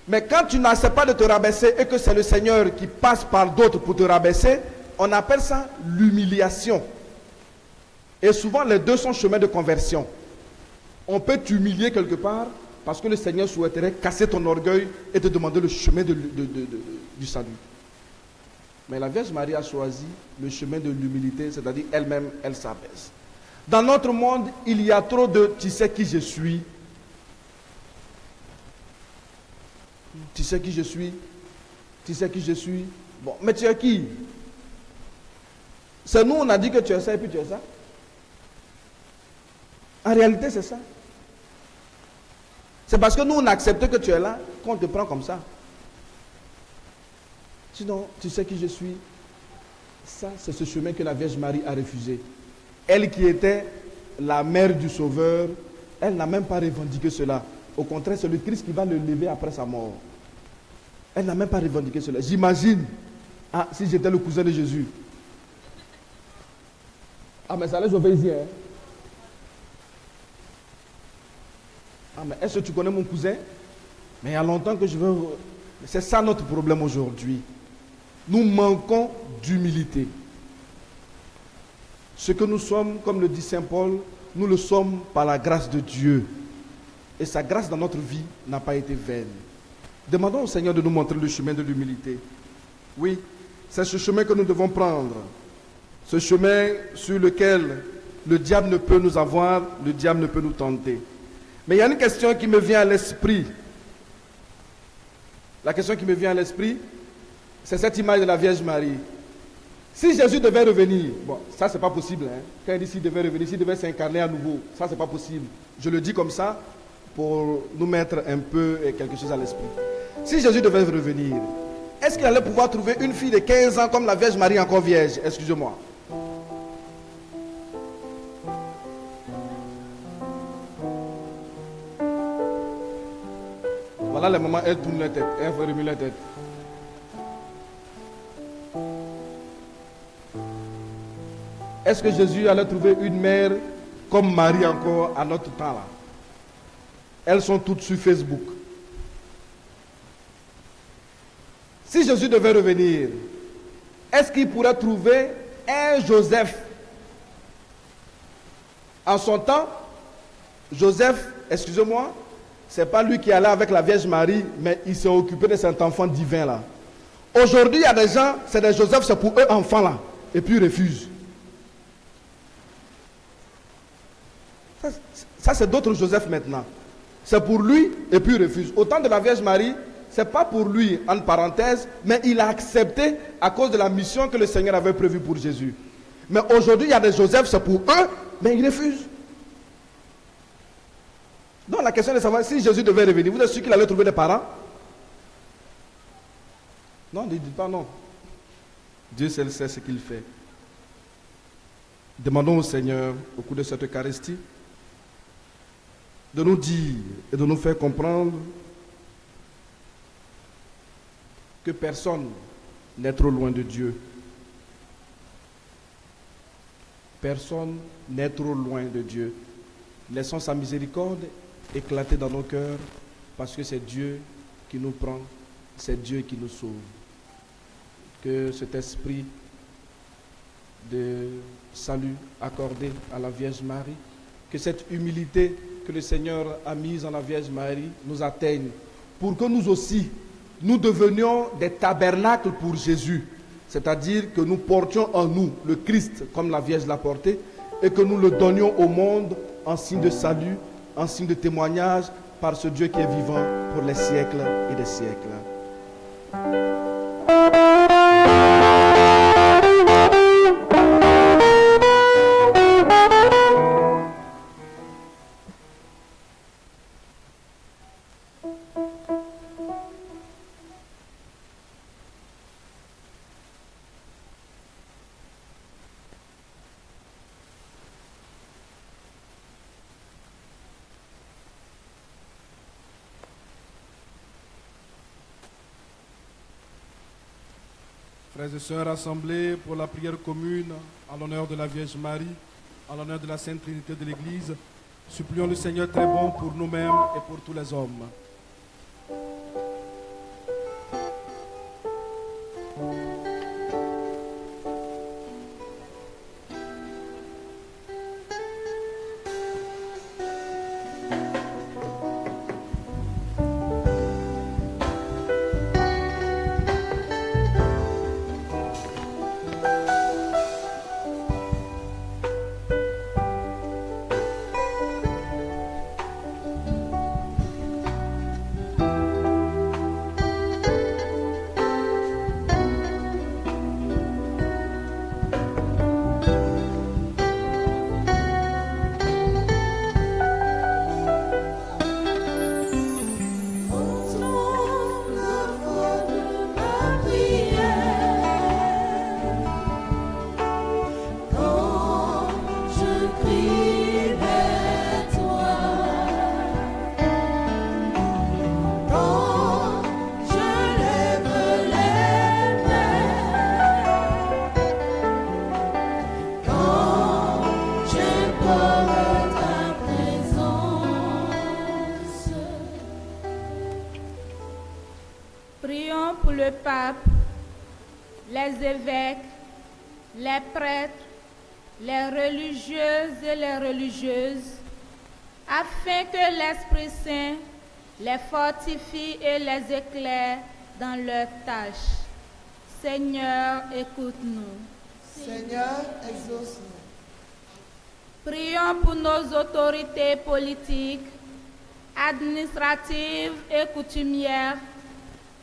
Mais quand tu n'acceptes pas de te rabaisser et que c'est le Seigneur qui passe par d'autres pour te rabaisser, on appelle ça l'humiliation. Et souvent les deux sont chemin de conversion. On peut t'humilier quelque part parce que le Seigneur souhaiterait casser ton orgueil et te demander le chemin du salut. Mais la Vierge Marie a choisi le chemin de l'humilité, c'est-à-dire elle-même, elle s'abaisse. Dans notre monde, il y a trop de « tu sais qui je suis ». Tu sais qui je suis? Tu sais qui je suis? Bon, mais tu es qui? C'est nous, on a dit que tu es ça et puis tu es ça. En réalité, c'est ça. C'est parce que nous, on a accepté que tu es là qu'on te prend comme ça. Sinon, tu sais qui je suis? Ça, c'est ce chemin que la Vierge Marie a refusé. Elle qui était la mère du Sauveur, elle n'a même pas revendiqué cela. Au contraire, c'est le Christ qui va le lever après sa mort. Elle n'a même pas revendiqué cela. J'imagine, si j'étais le cousin de Jésus. Ah, mais ça allait sauver ici, hein? Ah, mais est-ce que tu connais mon cousin? Mais il y a longtemps que je veux... C'est ça notre problème aujourd'hui. Nous manquons d'humilité. Ce que nous sommes, comme le dit Saint Paul, nous le sommes par la grâce de Dieu. Et sa grâce dans notre vie n'a pas été vaine. Demandons au Seigneur de nous montrer le chemin de l'humilité. Oui, c'est ce chemin que nous devons prendre. Ce chemin sur lequel le diable ne peut nous avoir, le diable ne peut nous tenter. Mais il y a une question qui me vient à l'esprit. la question qui me vient à l'esprit, c'est cette image de la Vierge Marie. Si Jésus devait revenir, bon, ça c'est pas possible, hein. Quand il dit s'il devait revenir, s'il devait s'incarner à nouveau, ça c'est pas possible. Je le dis comme ça pour nous mettre un peu quelque chose à l'esprit. Si Jésus devait revenir, est-ce qu'il allait pouvoir trouver une fille de 15 ans comme la Vierge Marie encore vierge? Excusez-moi. Voilà les mamans, elles tournent la tête, elles remuent la tête. Est-ce que Jésus allait trouver une mère comme Marie encore à notre temps là? Elles sont toutes sur Facebook. Si Jésus devait revenir, est-ce qu'il pourrait trouver un Joseph? En son temps, Joseph, excusez-moi, c'est pas lui qui allait avec la Vierge Marie, mais il s'est occupé de cet enfant divin là. Aujourd'hui, il y a des gens, c'est des Joseph, c'est pour eux enfants là, et puis ils refusent. Ça c'est d'autres Joseph maintenant. C'est pour lui et puis il refuse. Au temps de la Vierge Marie, c'est pas pour lui, en parenthèse, mais il a accepté à cause de la mission que le Seigneur avait prévue pour Jésus. Mais aujourd'hui, il y a des Joseph, c'est pour eux, mais ils refusent. Donc la question est de savoir si Jésus devait revenir, vous êtes sûr qu'il allait trouver des parents? Non, ne dites pas non. Dieu seul sait ce qu'il fait. Demandons au Seigneur, au cours de cette Eucharistie, de nous dire et de nous faire comprendre que personne n'est trop loin de Dieu. Personne n'est trop loin de Dieu. Laissons sa miséricorde éclater dans nos cœurs parce que c'est Dieu qui nous prend, c'est Dieu qui nous sauve. Que cet esprit de salut accordé à la Vierge Marie, que cette humilité que le Seigneur a mise en la Vierge Marie nous atteigne pour que nous aussi, nous devenions des tabernacles pour Jésus. C'est-à-dire que nous portions en nous le Christ comme la Vierge l'a porté et que nous le donnions au monde en signe de salut, en signe de témoignage par ce Dieu qui est vivant pour les siècles et des siècles. Frères et sœurs rassemblés pour la prière commune en l'honneur de la Vierge Marie, en l'honneur de la Sainte Trinité de l'Église, supplions le Seigneur très bon pour nous-mêmes et pour tous les hommes. Prions pour le pape, les évêques, les prêtres, les religieuses et les religieuses, afin que l'Esprit Saint les fortifie et les éclaire dans leurs tâches. Seigneur, écoute-nous. Seigneur, exauce-nous. Prions pour nos autorités politiques, administratives et coutumières,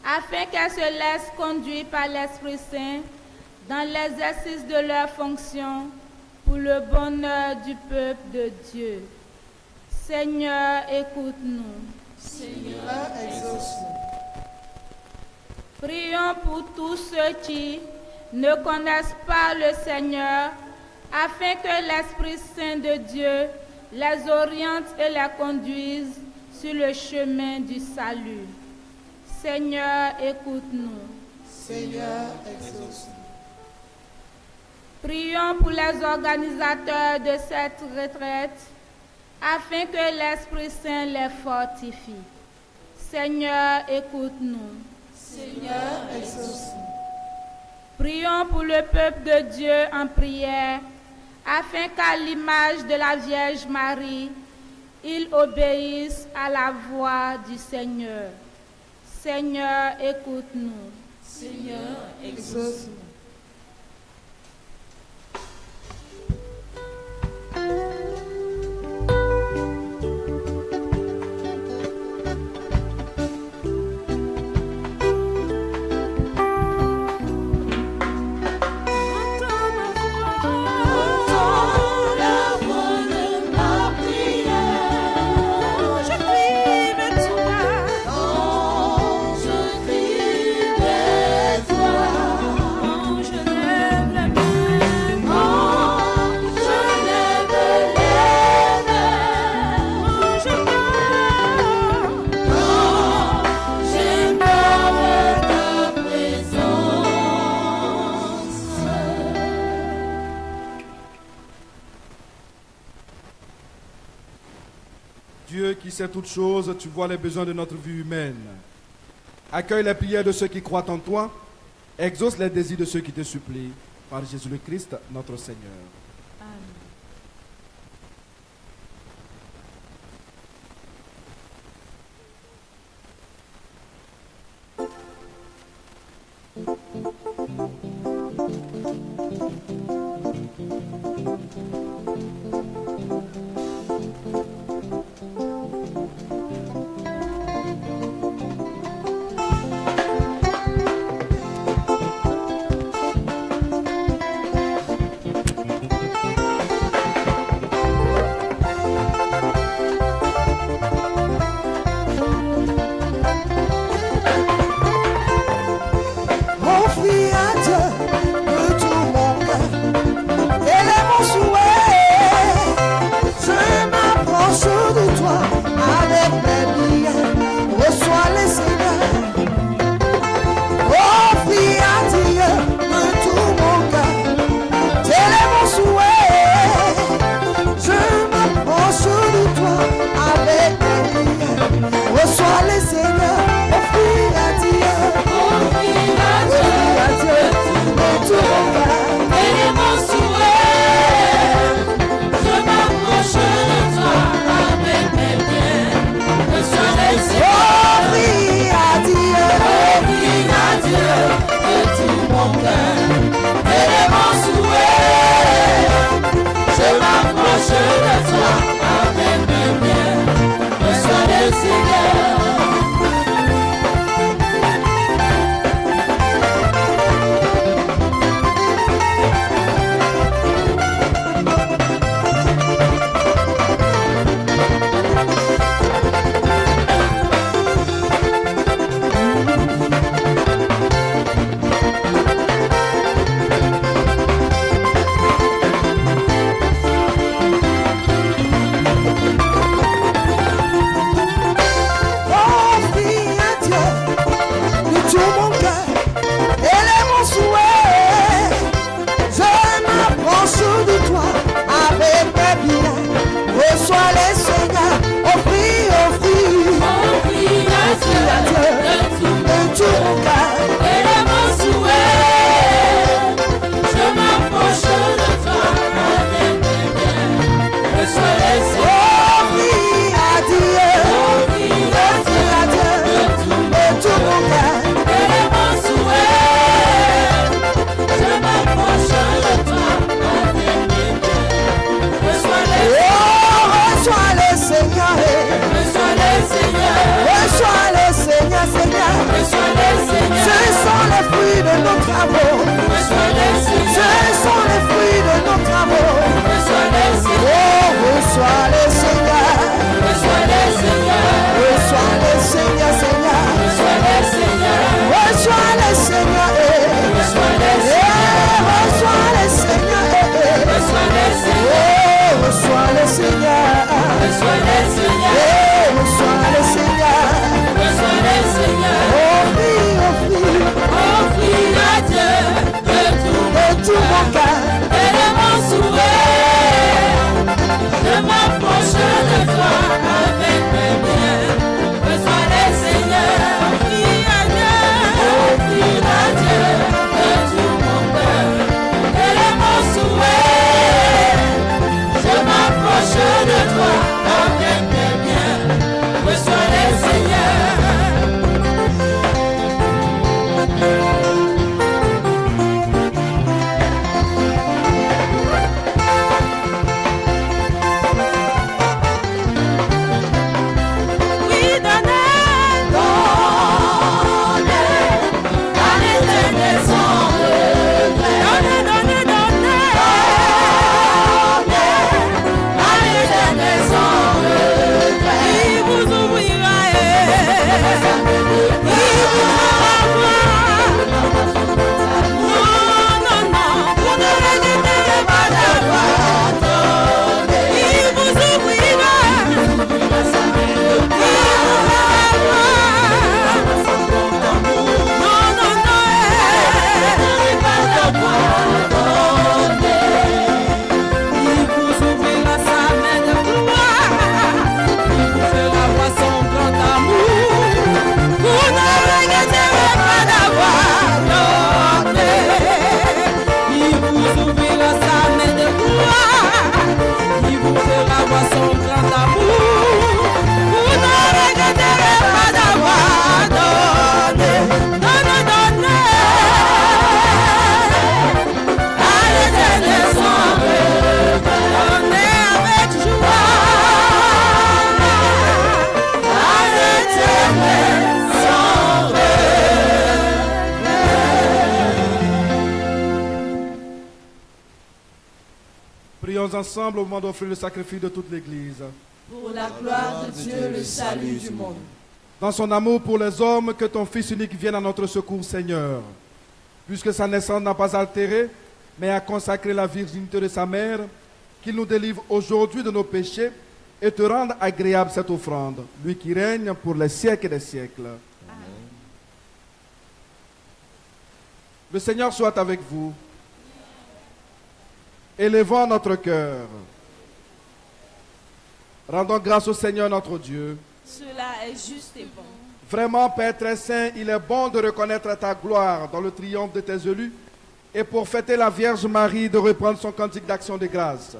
afin qu'elles se laissent conduire par l'Esprit Saint dans l'exercice de leurs fonctions pour le bonheur du peuple de Dieu. Seigneur, écoute-nous. Seigneur, exauce-nous. Prions pour tous ceux qui ne connaissent pas le Seigneur, afin que l'Esprit Saint de Dieu les oriente et les conduise sur le chemin du salut. Seigneur, écoute-nous. Seigneur, exauce-nous. Prions pour les organisateurs de cette retraite, afin que l'Esprit Saint les fortifie. Seigneur, écoute-nous. Seigneur, exauce-nous. Prions pour le peuple de Dieu en prière, afin qu'à l'image de la Vierge Marie, ils obéissent à la voix du Seigneur. Seigneur, écoute-nous. Seigneur, Exauce-nous. Dieu qui sait toutes choses, tu vois les besoins de notre vie humaine. Accueille les prières de ceux qui croient en toi. Exauce les désirs de ceux qui te supplient. Par Jésus le Christ, notre Seigneur. Reçois le Seigneur, Seigneur. Reçois le de nos travaux. Ce sont les fruits de nos travaux. Oh, reçois le Seigneur. Reçois le Seigneur, Seigneur. Reçois le Seigneur. Reçois le Seigneur. Reçois le Seigneur. Reçois le Seigneur. Reçois le Seigneur. Reçois le Seigneur. Reçois le Seigneur. Offrir à Dieu de tout mon cœur. Et de mon souhait. Je m'approche de toi avec mes biens. Reçois le Seigneur. Offrir à Dieu de tout mon cœur. Et de mon souhait. Je m'approche de toi avec mes biens. Reçois le Seigneur. Prions ensemble au moment d'offrir le sacrifice de toute l'Église. Pour la gloire de Dieu, le salut du monde. Dans son amour pour les hommes, que ton Fils unique vienne à notre secours, Seigneur. Puisque sa naissance n'a pas altéré, mais a consacré la virginité de sa mère, qu'il nous délivre aujourd'hui de nos péchés et te rende agréable cette offrande, lui qui règne pour les siècles des siècles. Amen. Le Seigneur soit avec vous. Élevons notre cœur. Rendons grâce au Seigneur notre Dieu. Cela est juste et bon. Vraiment, Père très saint, il est bon de reconnaître ta gloire dans le triomphe de tes élus et pour fêter la Vierge Marie de reprendre son cantique d'action de grâce.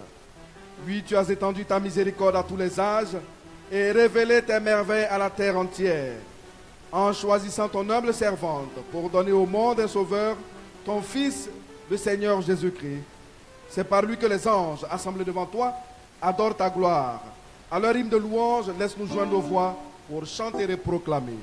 Oui, tu as étendu ta miséricorde à tous les âges et révélé tes merveilles à la terre entière en choisissant ton humble servante pour donner au monde un sauveur, ton Fils, le Seigneur Jésus-Christ. C'est par lui que les anges, assemblés devant toi, adorent ta gloire. À leur hymne de louange, laisse-nous joindre nos voix pour chanter et proclamer.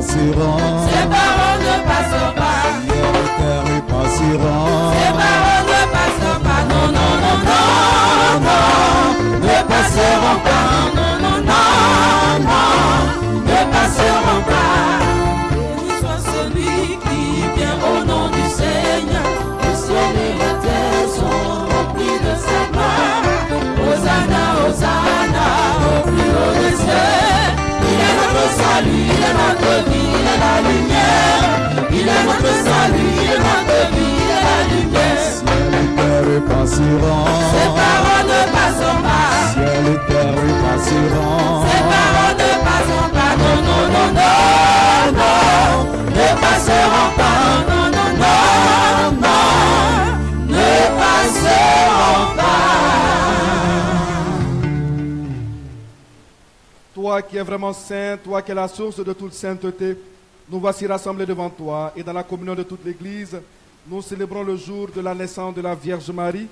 Ces paroles ne passeront pas. Ces paroles ne passeront pas. Non, non, non, non, non, ne passeront pas. Non, non, non, non, ne passeront pas. Béni soit celui qui vient au nom du Seigneur. Le ciel et la terre sont remplis de sa gloire. Hosanna, Hosanna, au plus haut des cieux. Il est notre salut, il est notre vie, il est la lumière. toi qui es vraiment saint, toi qui es la source de toute sainteté, nous voici rassemblés devant toi et dans la communion de toute l'Église, nous célébrons le jour de la naissance de la Vierge Marie,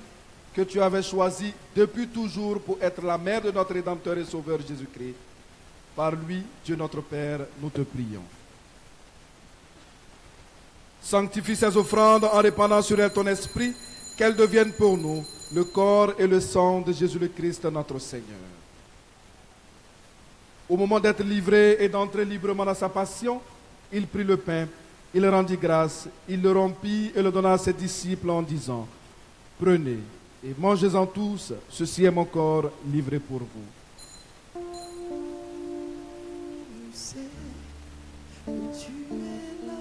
que tu avais choisie depuis toujours pour être la mère de notre Rédempteur et Sauveur Jésus-Christ. Par lui, Dieu notre Père, nous te prions. Sanctifie ces offrandes en répandant sur elles ton esprit, qu'elles deviennent pour nous le corps et le sang de Jésus le Christ, notre Seigneur. Au moment d'être livré et d'entrer librement dans sa passion, il prit le pain, il rendit grâce, il le rompit et le donna à ses disciples en disant, « Prenez et mangez-en tous, ceci est mon corps livré pour vous. » Je sais que tu es là,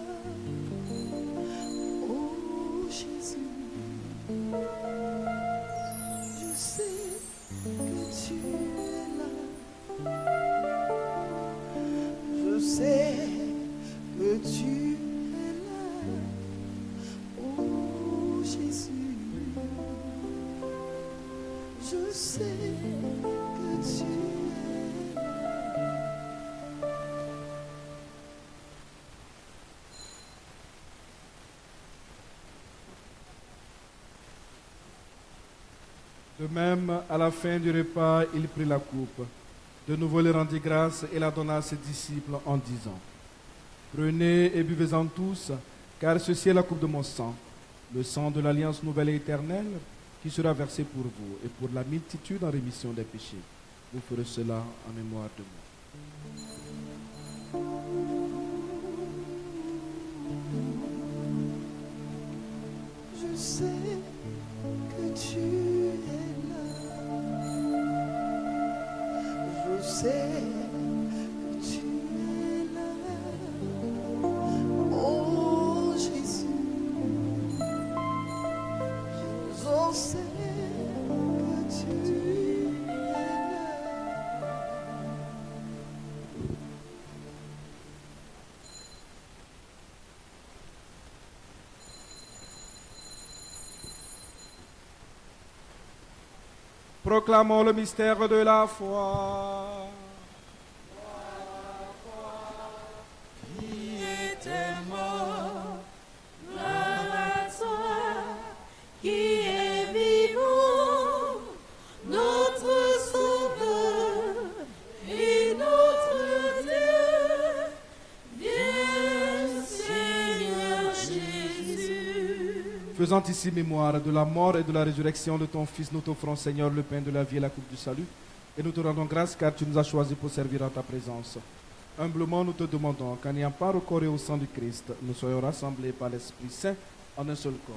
oh Jésus. Je sais que tu es là. Je sais que tu es là, oh Jésus. Je sais que tu es là. De même, à la fin du repas, il prit la coupe. De nouveau, il rendit grâce et la donna à ses disciples en disant, « Prenez et buvez-en tous, car ceci est la coupe de mon sang, le sang de l'alliance nouvelle et éternelle, qui sera versé pour vous et pour la multitude en rémission des péchés. Vous ferez cela en mémoire de moi. » Je sais que tu es là. Je sais que tu es là. Oh Jésus. Je sais que tu es là. Proclamons le mystère de la foi. Qui était mort, gloire à toi, qui est vivant, notre Sauveur et notre Dieu. Viens, Seigneur Jésus. Faisant ici mémoire de la mort et de la résurrection de ton Fils, nous t'offrons, Seigneur, le pain de la vie et la coupe du salut. Et nous te rendons grâce car tu nous as choisis pour servir en ta présence. Humblement, nous te demandons qu'en ayant part au corps et au sang du Christ, nous soyons rassemblés par l'Esprit Saint en un seul corps.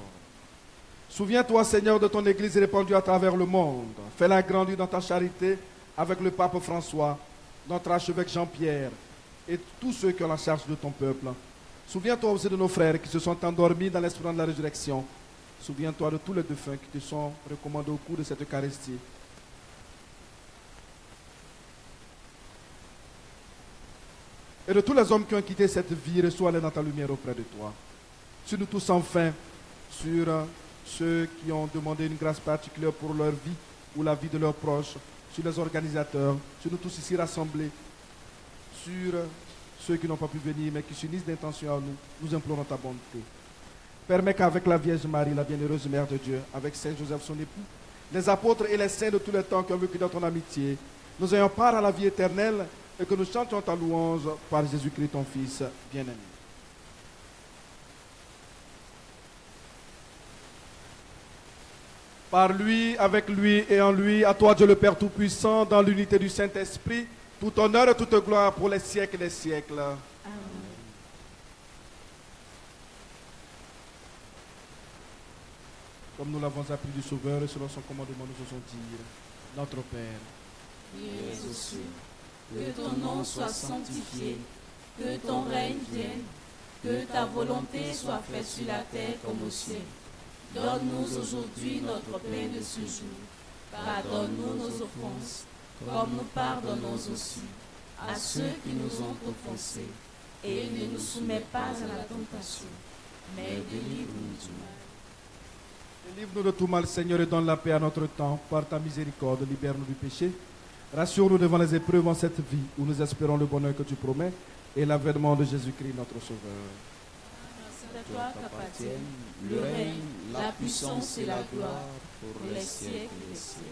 Souviens-toi, Seigneur, de ton Église répandue à travers le monde. Fais-la grandir dans ta charité avec le pape François, notre archevêque Jean-Pierre et tous ceux qui ont la charge de ton peuple. Souviens-toi aussi de nos frères qui se sont endormis dans l'esprit de la résurrection. Souviens-toi de tous les défunts qui te sont recommandés au cours de cette Eucharistie. Et de tous les hommes qui ont quitté cette vie, reçois-les dans ta lumière auprès de toi. Sur nous tous enfin, sur ceux qui ont demandé une grâce particulière pour leur vie ou la vie de leurs proches, sur les organisateurs, sur nous tous ici rassemblés, sur ceux qui n'ont pas pu venir mais qui s'unissent d'intention à nous, nous implorons ta bonté. Permets qu'avec la Vierge Marie, la bienheureuse Mère de Dieu, avec Saint Joseph son époux, les apôtres et les saints de tous les temps qui ont vécu dans ton amitié, nous ayons part à la vie éternelle et que nous chantions ta louange par Jésus-Christ ton Fils bien-aimé. Par lui, avec lui et en lui, à toi Dieu le Père Tout-Puissant, dans l'unité du Saint-Esprit, tout honneur et toute gloire pour les siècles des siècles. Amen. Comme nous l'avons appris du Sauveur et selon son commandement, nous osons dire, notre Père, Qui es aux cieux, que ton nom soit sanctifié, que ton règne vienne, que ta volonté soit faite sur la terre comme au ciel. Donne-nous aujourd'hui notre pain de ce jour. Pardonne-nous nos offenses, comme nous pardonnons aussi à ceux qui nous ont offensés. Et ne nous soumets pas à la tentation, mais délivre-nous du mal. Délivre-nous de tout mal, Seigneur, et donne la paix à notre temps. Par ta miséricorde, libère-nous du péché. Rassure-nous devant les épreuves en cette vie où nous espérons le bonheur que tu promets et l'avènement de Jésus-Christ, notre Sauveur. C'est à toi qu'appartiennent le règne, la puissance et la gloire pour les siècles des siècles.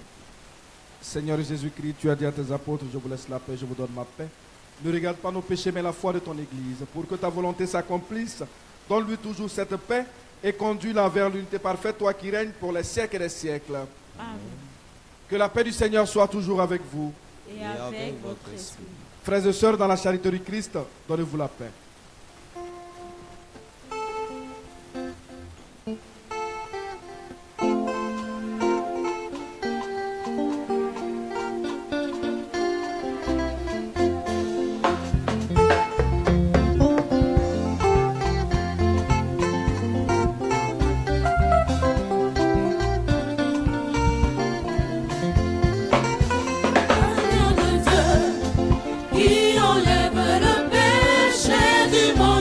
Seigneur Jésus-Christ, tu as dit à tes apôtres, je vous laisse la paix, je vous donne ma paix. Ne regarde pas nos péchés, mais la foi de ton Église. Pour que ta volonté s'accomplisse, donne-lui toujours cette paix et conduis-la vers l'unité parfaite, toi qui règnes pour les siècles et des siècles. Amen. Que la paix du Seigneur soit toujours avec vous. Et avec votre esprit. Frères et sœurs, dans la charité du Christ, donnez-vous la paix. Qui enlève le péché du monde.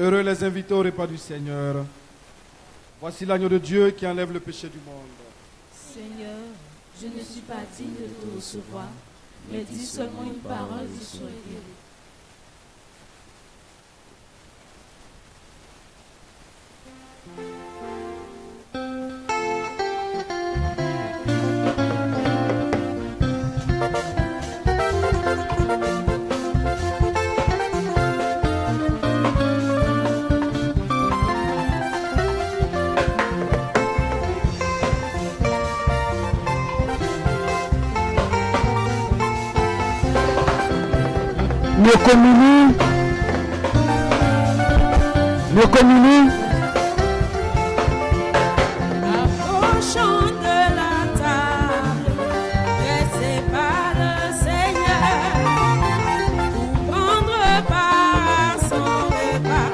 Heureux les invités au repas du Seigneur. Voici l'agneau de Dieu qui enlève le péché du monde. Seigneur, je ne suis pas digne de te recevoir, mais dis seulement une parole et je serai guéri. Le communion. Approchons de la table, dressée par le Seigneur, pour prendre part à son repas,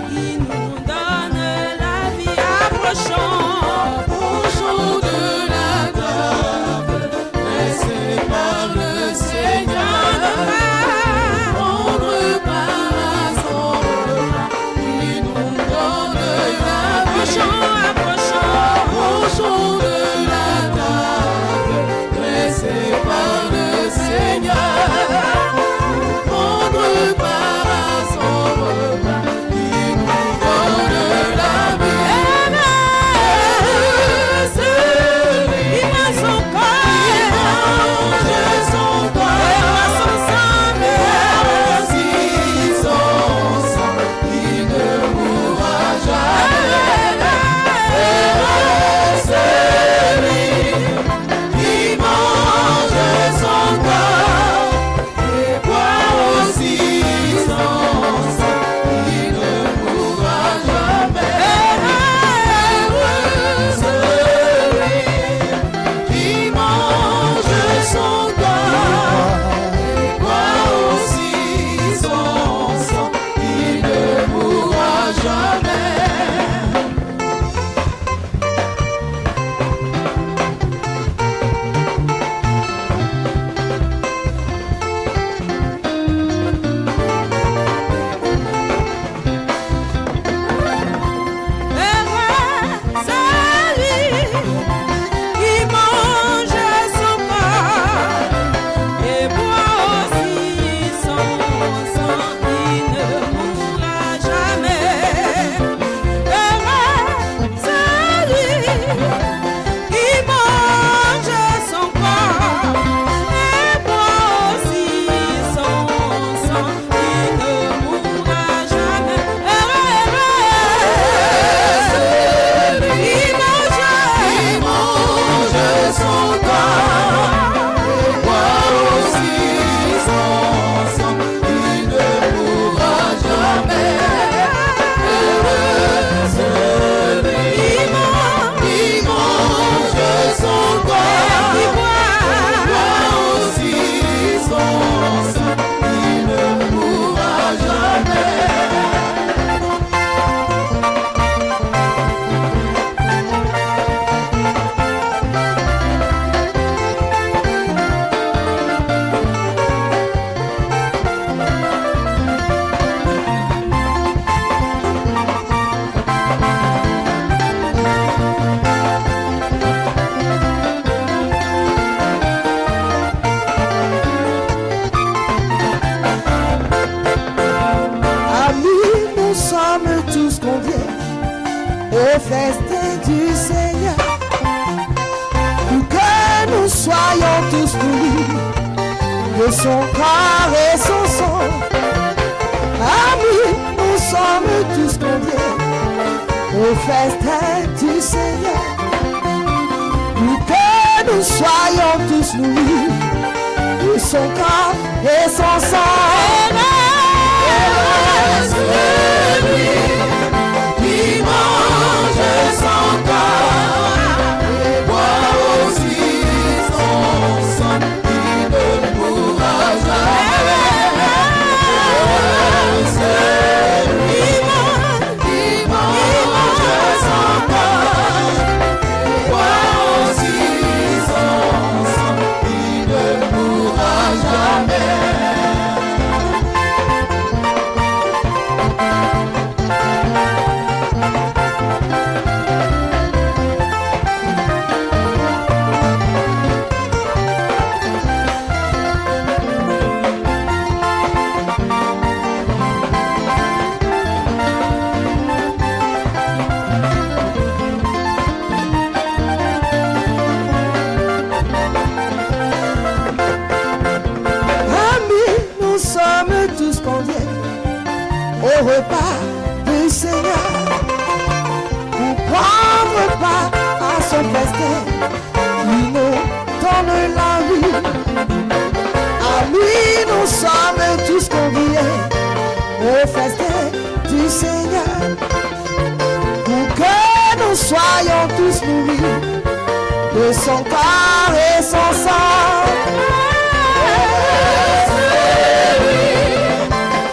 qui nous donne la vie. Approchons de la table, dressée par le Seigneur, prendre part à son repas, qui nous donne de son corps et son sang. Amis, nous sommes tous conviés au festin du Seigneur, pour que nous soyons tous nourris de son corps et son sang. Celui qui mange son corps et boit aussi son sang, il ne mourra jamais. Celui qui mange son corps et boit aussi son sang, il ne mourra jamais. Au repas du Seigneur, pour prendre part à son festin qui nous donne la vie. À lui nous sommes tous conviés au festin du Seigneur, pour que nous soyons tous nourris de son corps et son sang.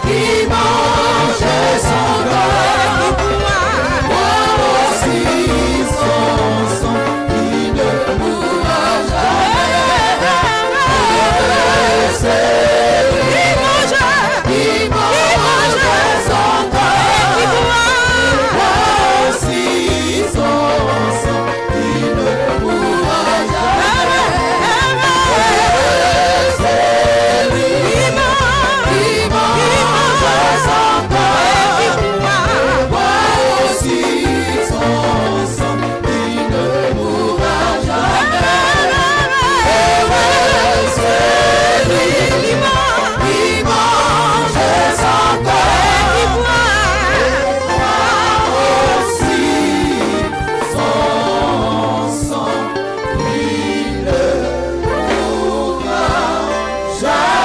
Qui mange son corps, boit aussi son sang, il ne mourra jamais. Celui qui mange son corps, boit aussi son sang, il ne mourra jamais. Celui qui mange son corps, boit aussi son sang, il ne mourra jamais. Celui qui mange son corps, boit aussi son sang, il ne mourra jamais.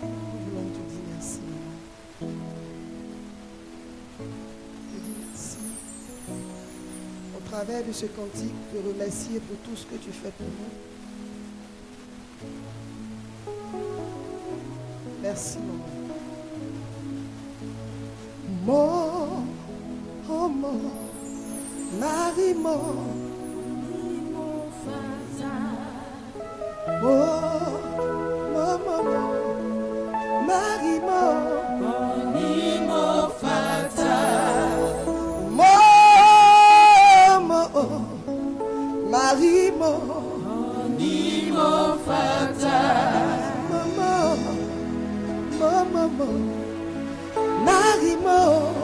Nous voulons te dire merci, maman. Te dire merci. Au travers de ce cantique, te remercier pour tout ce que tu fais pour nous. Merci, maman. Mort, oh mort, Marie mort. Mort, maman, Marie mort. Animo fata, Mort, Marie mort. animo fata, Maman, Marie mort.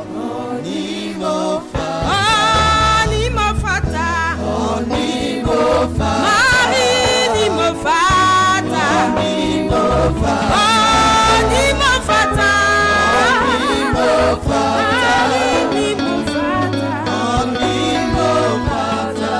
animo fata, Animo fata, animo fata, Marie animo fata, animo fata, animo fata, animo fata, animo fata, animo fata.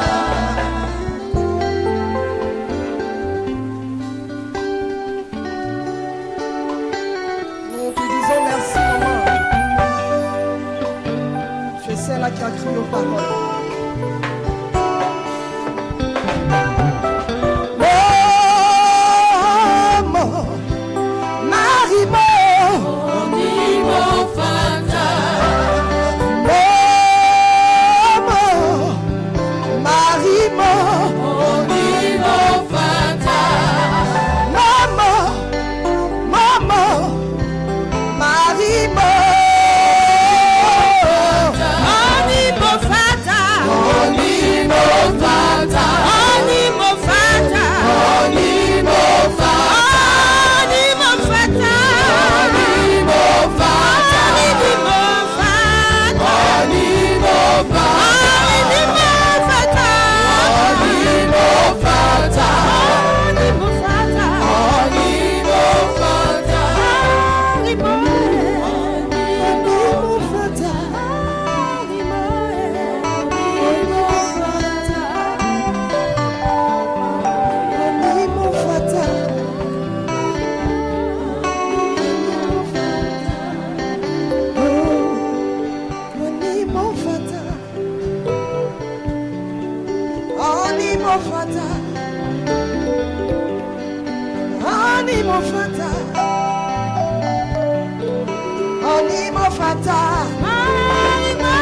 fata, animo fata, animo fata, animo fata.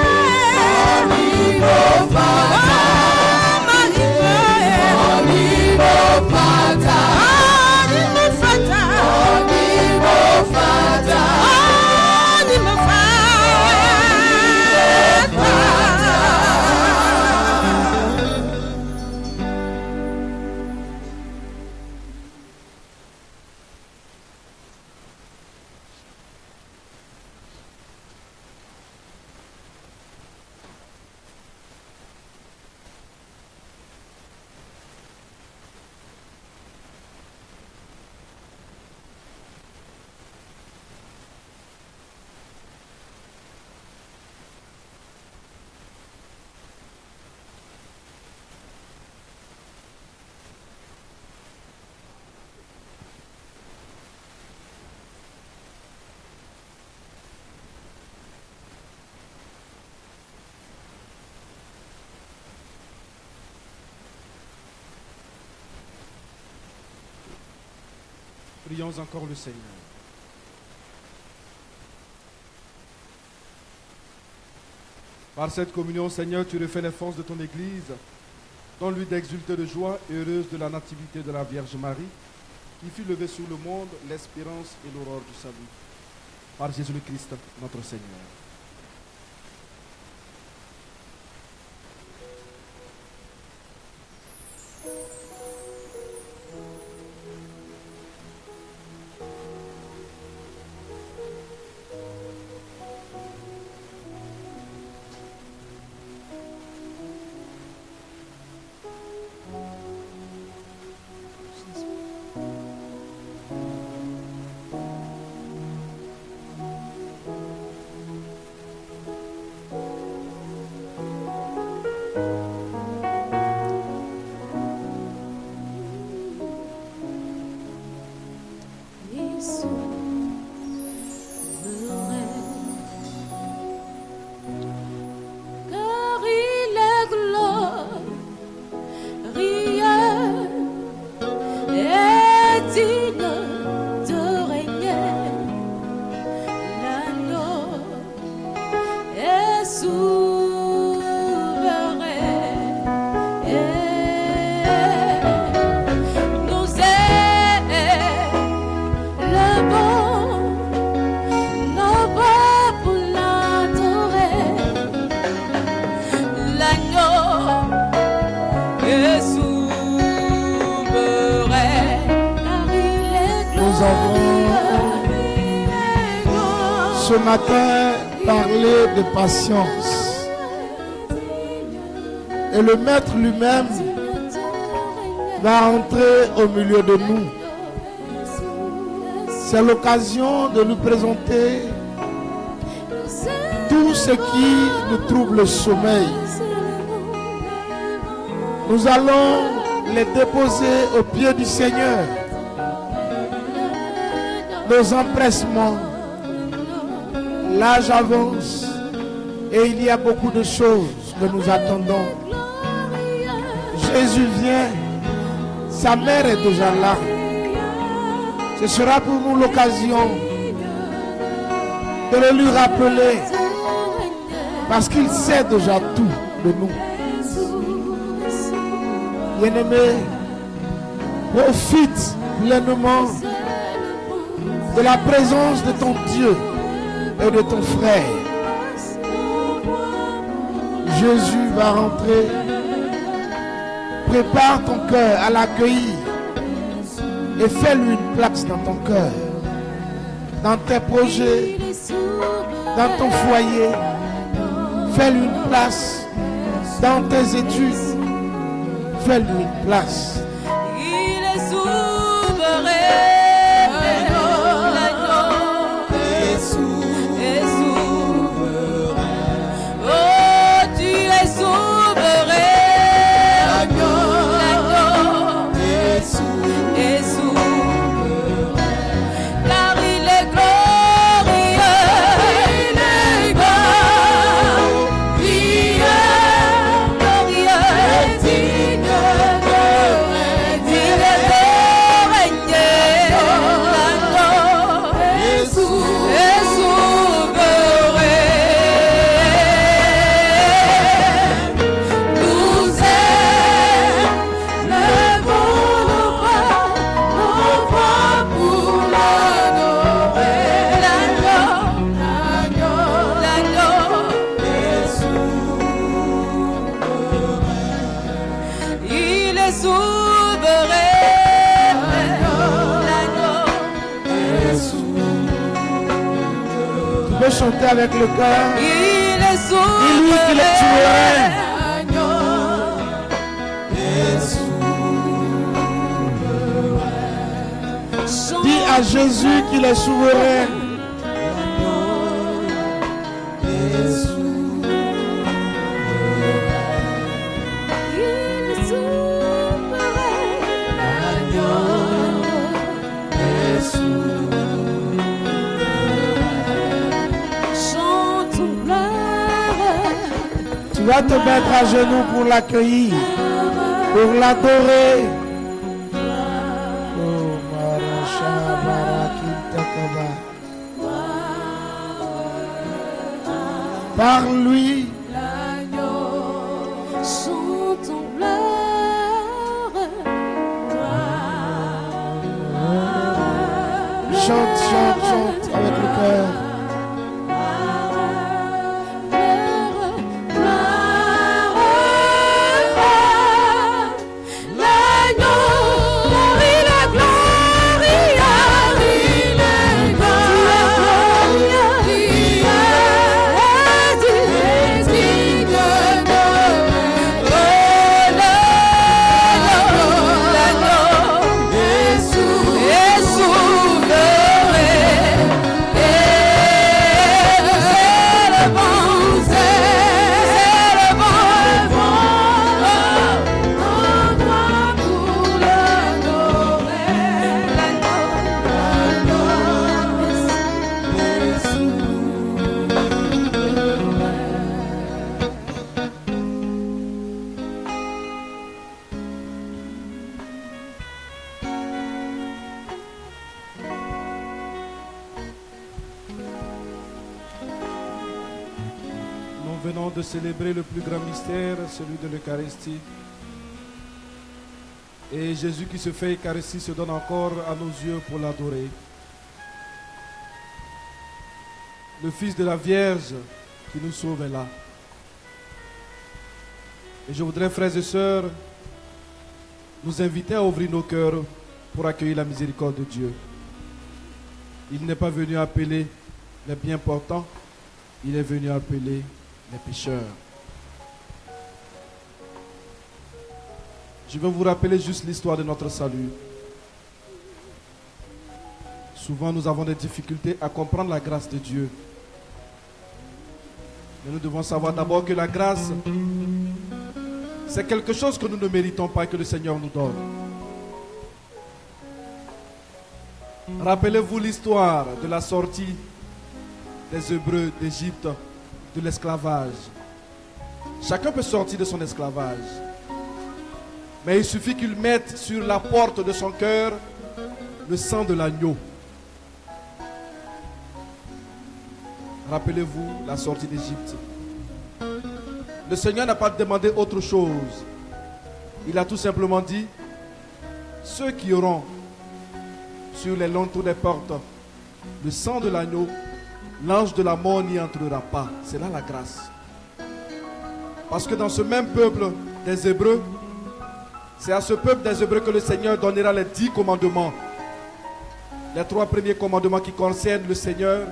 Prions encore le Seigneur. Par cette communion, Seigneur, tu refais les forces de ton Église. Donne-lui d'exulter de joie, heureuse de la nativité de la Vierge Marie, qui fit lever sur le monde l'espérance et l'aurore du salut. Par Jésus le Christ, notre Seigneur. Ce matin, parler de patience. Et le Maître lui-même va entrer au milieu de nous. C'est l'occasion de nous présenter tout ce qui nous trouble le sommeil. Nous allons les déposer aux pieds du Seigneur. Nos empressements. L'âge avance et il y a beaucoup de choses que nous attendons. Jésus vient, sa mère est déjà là. Ce sera pour nous l'occasion de le lui rappeler parce qu'il sait déjà tout de nous. Bien-aimé, profite pleinement de la présence de ton Dieu et de ton frère. Jésus va rentrer. Prépare ton cœur à l'accueillir et fais-lui une place dans ton cœur, dans tes projets, dans ton foyer. Fais-lui une place dans tes études. Fais-lui une place. Il est souverain. Glorieux, digne chanter avec le cœur. Il est souverain. Dis-lui qu'il est souverain. Dis à Jésus qu'il est souverain. Tu vas te mettre à genoux pour l'accueillir, pour l'adorer. Oh, parle-lui. Chante, chante, chante avec le cœur. Venons de célébrer le plus grand mystère, celui de l'Eucharistie. Et Jésus qui se fait Eucharistie se donne encore à nos yeux pour l'adorer. Le Fils de la Vierge qui nous sauve est là. Et je voudrais, frères et sœurs, nous inviter à ouvrir nos cœurs pour accueillir la miséricorde de Dieu. Il n'est pas venu appeler les bien portants, il est venu appeler les pécheurs. Je vais vous rappeler juste l'histoire de notre salut. Souvent, nous avons des difficultés à comprendre la grâce de Dieu. Mais nous devons savoir d'abord que la grâce, c'est quelque chose que nous ne méritons pas et que le Seigneur nous donne. Rappelez-vous l'histoire de la sortie des Hébreux d'Égypte, de l'esclavage. Chacun peut sortir de son esclavage. Mais il suffit qu'il mette sur la porte de son cœur le sang de l'agneau. Rappelez-vous la sortie d'Égypte. Le Seigneur n'a pas demandé autre chose. Il a tout simplement dit, ceux qui auront sur les linteaux des portes le sang de l'agneau, l'ange de la mort n'y entrera pas. C'est là la grâce. Parce que dans ce même peuple des Hébreux, c'est à ce peuple des Hébreux que le Seigneur donnera les 10 commandements. Les 3 premiers commandements qui concernent le Seigneur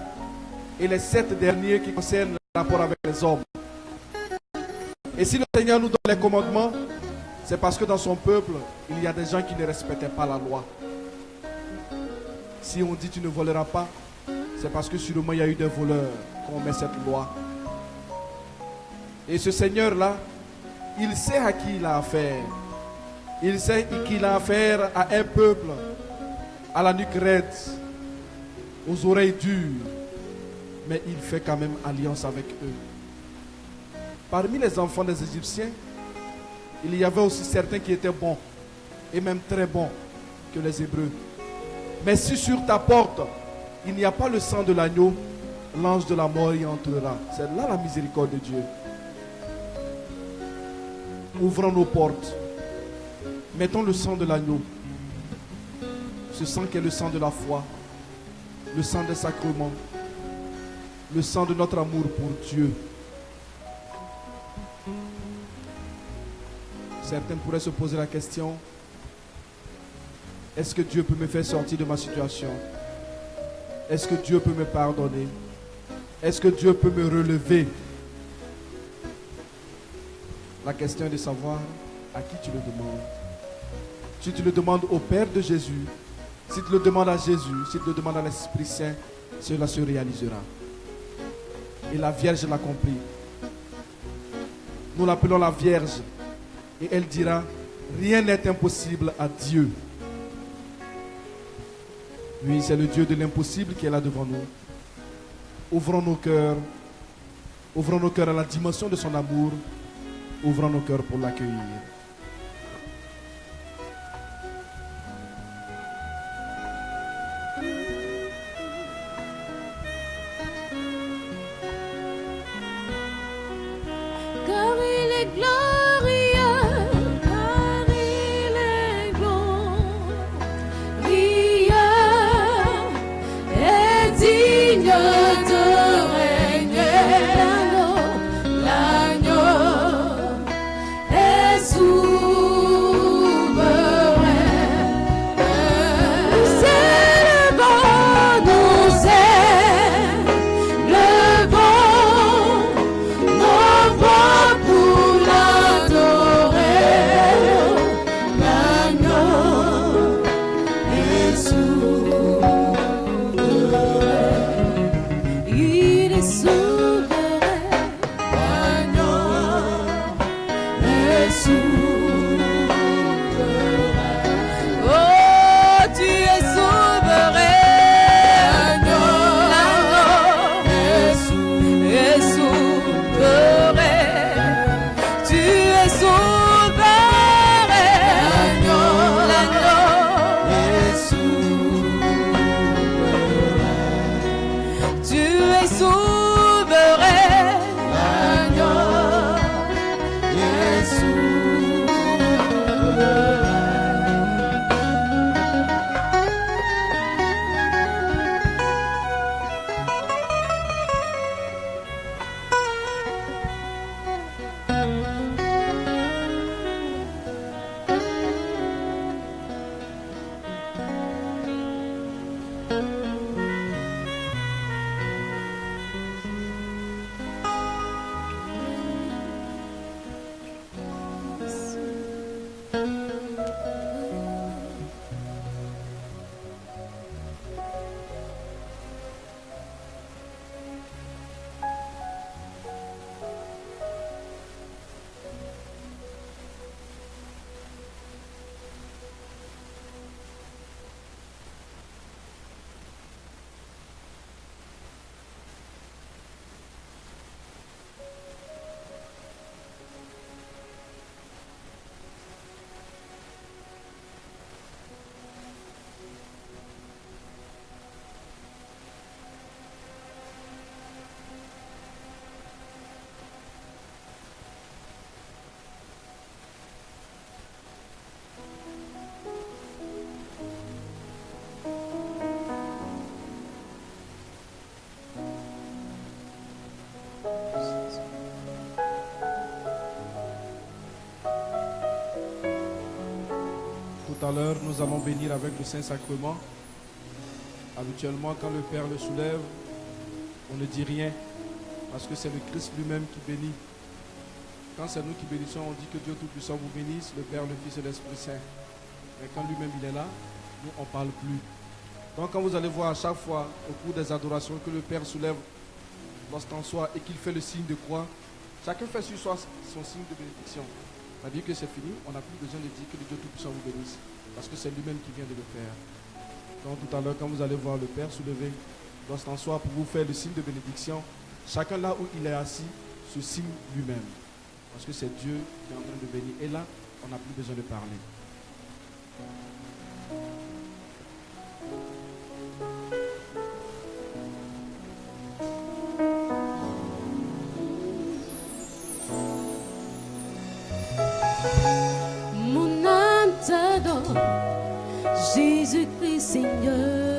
et les 7 derniers qui concernent le rapport avec les hommes. Et si le Seigneur nous donne les commandements, c'est parce que dans son peuple, il y a des gens qui ne respectaient pas la loi. Si on dit tu ne voleras pas, c'est parce que sûrement il y a eu des voleurs qu'on met cette loi. Et ce Seigneur-là, il sait à qui il a affaire. Il sait qu'il a affaire à un peuple à la nuque raide, aux oreilles dures, mais il fait quand même alliance avec eux. Parmi les enfants des Égyptiens, il y avait aussi certains qui étaient bons, et même très bons que les Hébreux. Mais si sur ta porte, il n'y a pas le sang de l'agneau, l'ange de la mort y entrera. C'est là la miséricorde de Dieu. Ouvrons nos portes. Mettons le sang de l'agneau. Ce sang qui est le sang de la foi, le sang des sacrements, le sang de notre amour pour Dieu. Certains pourraient se poser la question, est-ce que Dieu peut me faire sortir de ma situation? Est-ce que Dieu peut me pardonner? Est-ce que Dieu peut me relever? La question est de savoir à qui tu le demandes. Si tu le demandes au Père de Jésus, si tu le demandes à Jésus, si tu le demandes à l'Esprit Saint, cela se réalisera. Et la Vierge l'a compris. Nous l'appelons la Vierge. Et elle dira, rien n'est impossible à Dieu. Oui, c'est le Dieu de l'impossible qui est là devant nous. Ouvrons nos cœurs à la dimension de son amour. Ouvrons nos cœurs pour l'accueillir. Car il est glorieux, car il est glorieux et digne de régner. L'agneau est souverain. C'est le bon, nous c'est le bon, nos voix pour l'adorer. L'agneau est souverain. Il est souverain. L'agneau est souverain. Oh, tu es souverain. L'agneau est souverain. Tu es souverain. L'agneau est souverain. Tu es souverain. L'agneau est souverain. Tout à l'heure, nous allons bénir avec le Saint-Sacrement. Habituellement, quand le Père le soulève, on ne dit rien, parce que c'est le Christ lui-même qui bénit. Quand c'est nous qui bénissons, on dit que Dieu Tout-Puissant vous bénisse, le Père, le Fils et l'Esprit Saint. Mais quand lui-même il est là, nous on ne parle plus. Donc quand vous allez voir à chaque fois, au cours des adorations, que le Père soulève lorsqu'en soi et qu'il fait le signe de croix, chacun fait sur soi son signe de bénédiction. C'est-à-dire que c'est fini, on n'a plus besoin de dire que le Dieu Tout-Puissant vous bénisse, parce que c'est lui-même qui vient de le faire. Donc tout à l'heure, quand vous allez voir le Père soulever lorsqu'en soi pour vous faire le signe de bénédiction, chacun là où il est assis se signe lui-même. Parce que c'est Dieu qui est en train de bénir. Et là, on n'a plus besoin de parler. Mon âme t'adore, Jésus-Christ Seigneur.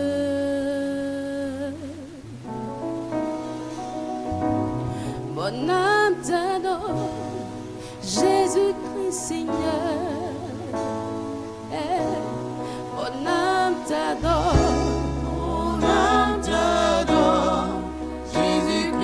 Mon âme t'adore, Jésus-Christ Seigneur. Mon âme t'adore, Jésus-Christ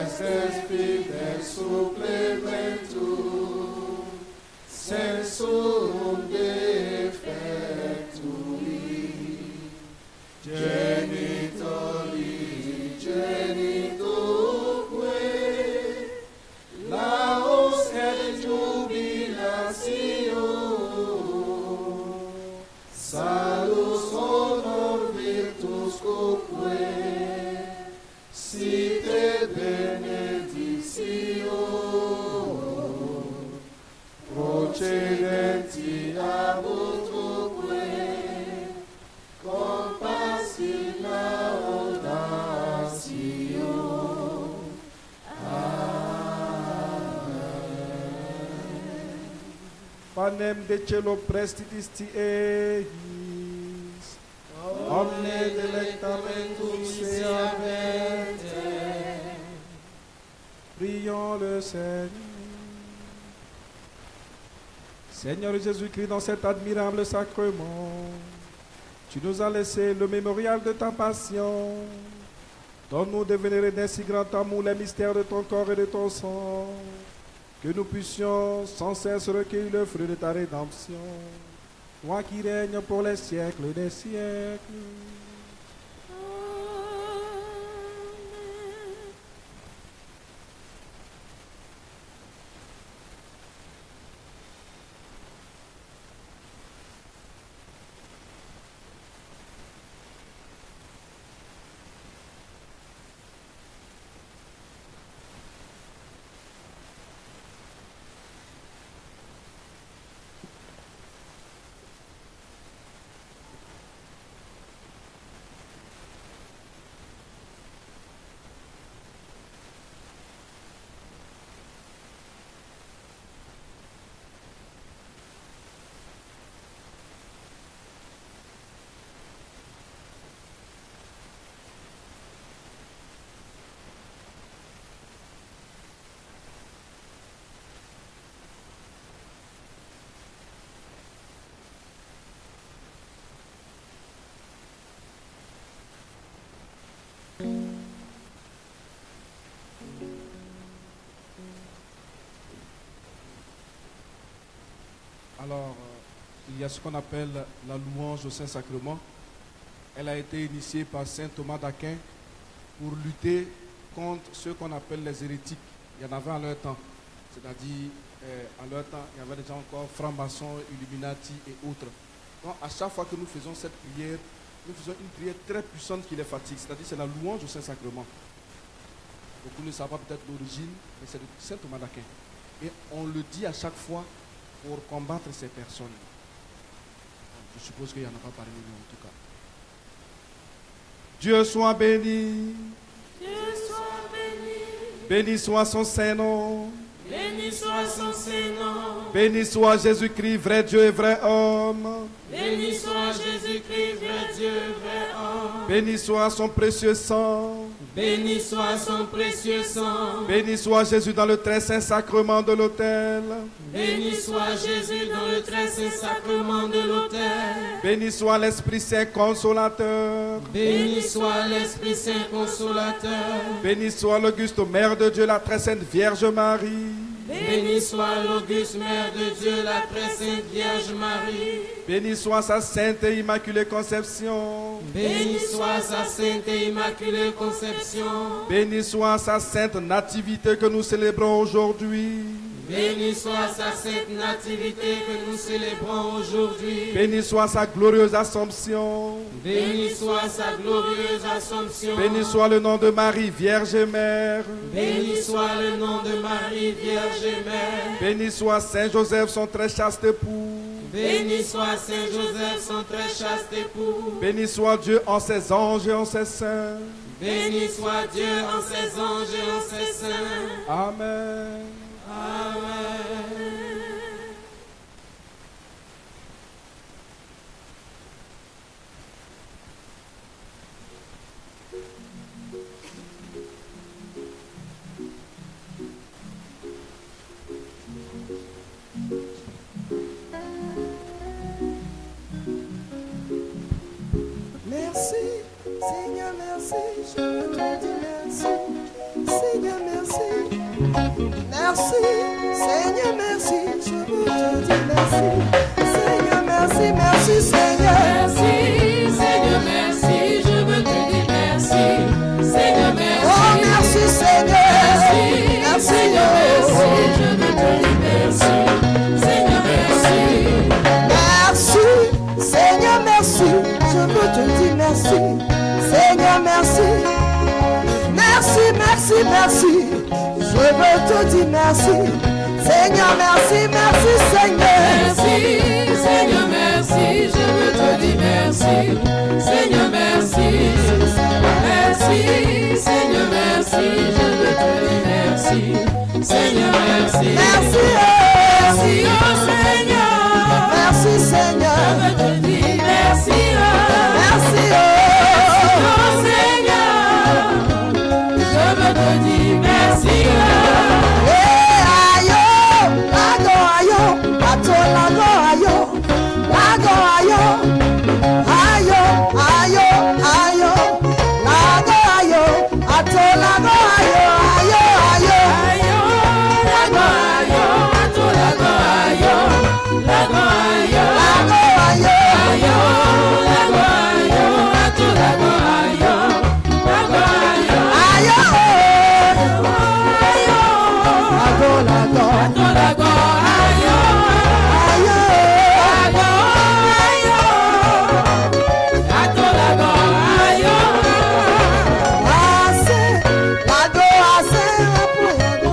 Spiritus supplementum sensum defectui genitoque laus et jubilatio salus honor virtus coque site benedictio procedenti ab utroque compassi laudatio. Panem de cielo prestitis eis, omne delectamentum seavente. Prions le Seigneur. Seigneur Jésus-Christ, dans cet admirable sacrement, tu nous as laissé le mémorial de ta passion. Donne-nous de vénérer d'un si grand amour les mystères de ton corps et de ton sang, que nous puissions sans cesse recueillir le fruit de ta rédemption. Toi qui règnes pour les siècles des siècles. Alors, il y a ce qu'on appelle la louange au Saint-Sacrement. Elle a été initiée par saint Thomas d'Aquin pour lutter contre ce qu'on appelle les hérétiques. Il y en avait en leur temps. C'est-à-dire, en leur temps, il y avait déjà encore francs-maçons, Illuminati et autres. Donc, à chaque fois que nous faisons cette prière, nous faisons une prière très puissante qui les fatigue. C'est-à-dire, c'est la louange au Saint-Sacrement. Beaucoup ne savent pas peut-être l'origine, mais c'est de saint Thomas d'Aquin. Et on le dit à chaque fois pour combattre ces personnes. Je suppose qu'il n'y en a pas parmi nous en tout cas. Dieu soit béni. Dieu soit béni. Béni soit son Saint-Nom. Béni soit son Saint-Nom. Béni soit Jésus-Christ, vrai Dieu et vrai homme. Béni soit Jésus-Christ, vrai Dieu, vrai homme. Béni soit son précieux sang. Béni soit son précieux sang. Béni soit Jésus dans le très saint sacrement de l'autel. Béni soit Jésus dans le très saint sacrement de l'autel. Béni soit l'Esprit Saint consolateur. Béni soit l'Esprit Saint consolateur. Béni soit l'auguste Mère de Dieu, la très sainte Vierge Marie. Béni soit l'auguste Mère de Dieu, la très sainte Vierge Marie. Béni soit sa sainte et immaculée conception. Béni soit sa sainte et immaculée conception. Béni soit sa sainte nativité que nous célébrons aujourd'hui. Béni soit sa sainte nativité que nous célébrons aujourd'hui. Béni soit sa glorieuse assomption. Béni soit sa glorieuse assomption. Béni soit le nom de Marie, Vierge et Mère. Béni soit le nom de Marie, Vierge et Mère. Béni soit Saint Joseph, son très chaste époux. Béni soit Saint Joseph, son très chaste époux. Béni soit Dieu en ses anges et en ses saints. Béni soit Dieu en ses anges et en ses saints. Amen. Amen. Merci, Seigneur, merci, je te dis merci. Seigneur, merci. Merci, Seigneur, merci. Je veux te dire merci. Seigneur, merci, merci, Seigneur. Merci, Seigneur, merci. Je veux te dire merci. Seigneur, merci. Oh, merci, Seigneur. Merci, Merci, Seigneur, merci. Je veux te dire merci. Seigneur, merci. Merci, Seigneur, merci. Je veux te dire merci. Seigneur, merci. Merci, merci, merci. Je veux te dire merci. Seigneur, merci, merci, Seigneur. Merci, Seigneur, merci. Je veux te dire merci. Seigneur, merci. Merci, Seigneur, merci. Je veux te dire merci. Seigneur, merci. Merci, Merci, oh Seigneur. merci, Seigneur. Je veux te dire merci, oh. Merci, Oh Seigneur. Je veux te dire merci, oh. ayo, lago, ayo, ato, lago, ayo, lago, ayo, ayo, ayo, ayo, lago, ayo, ato, lago, ayo, ayo, ayo. Ayo, lago, ayo, ato, lago, ayo, lago, ayo, Lago, ayo, ayo, lago, ayo, ato, lago, ayo, lago, ayo, ayo, lago, lago, ato, lago, ayo, ayo, lago, ayo, ato, lago, ayo. ase, lago, ase, apo, lago.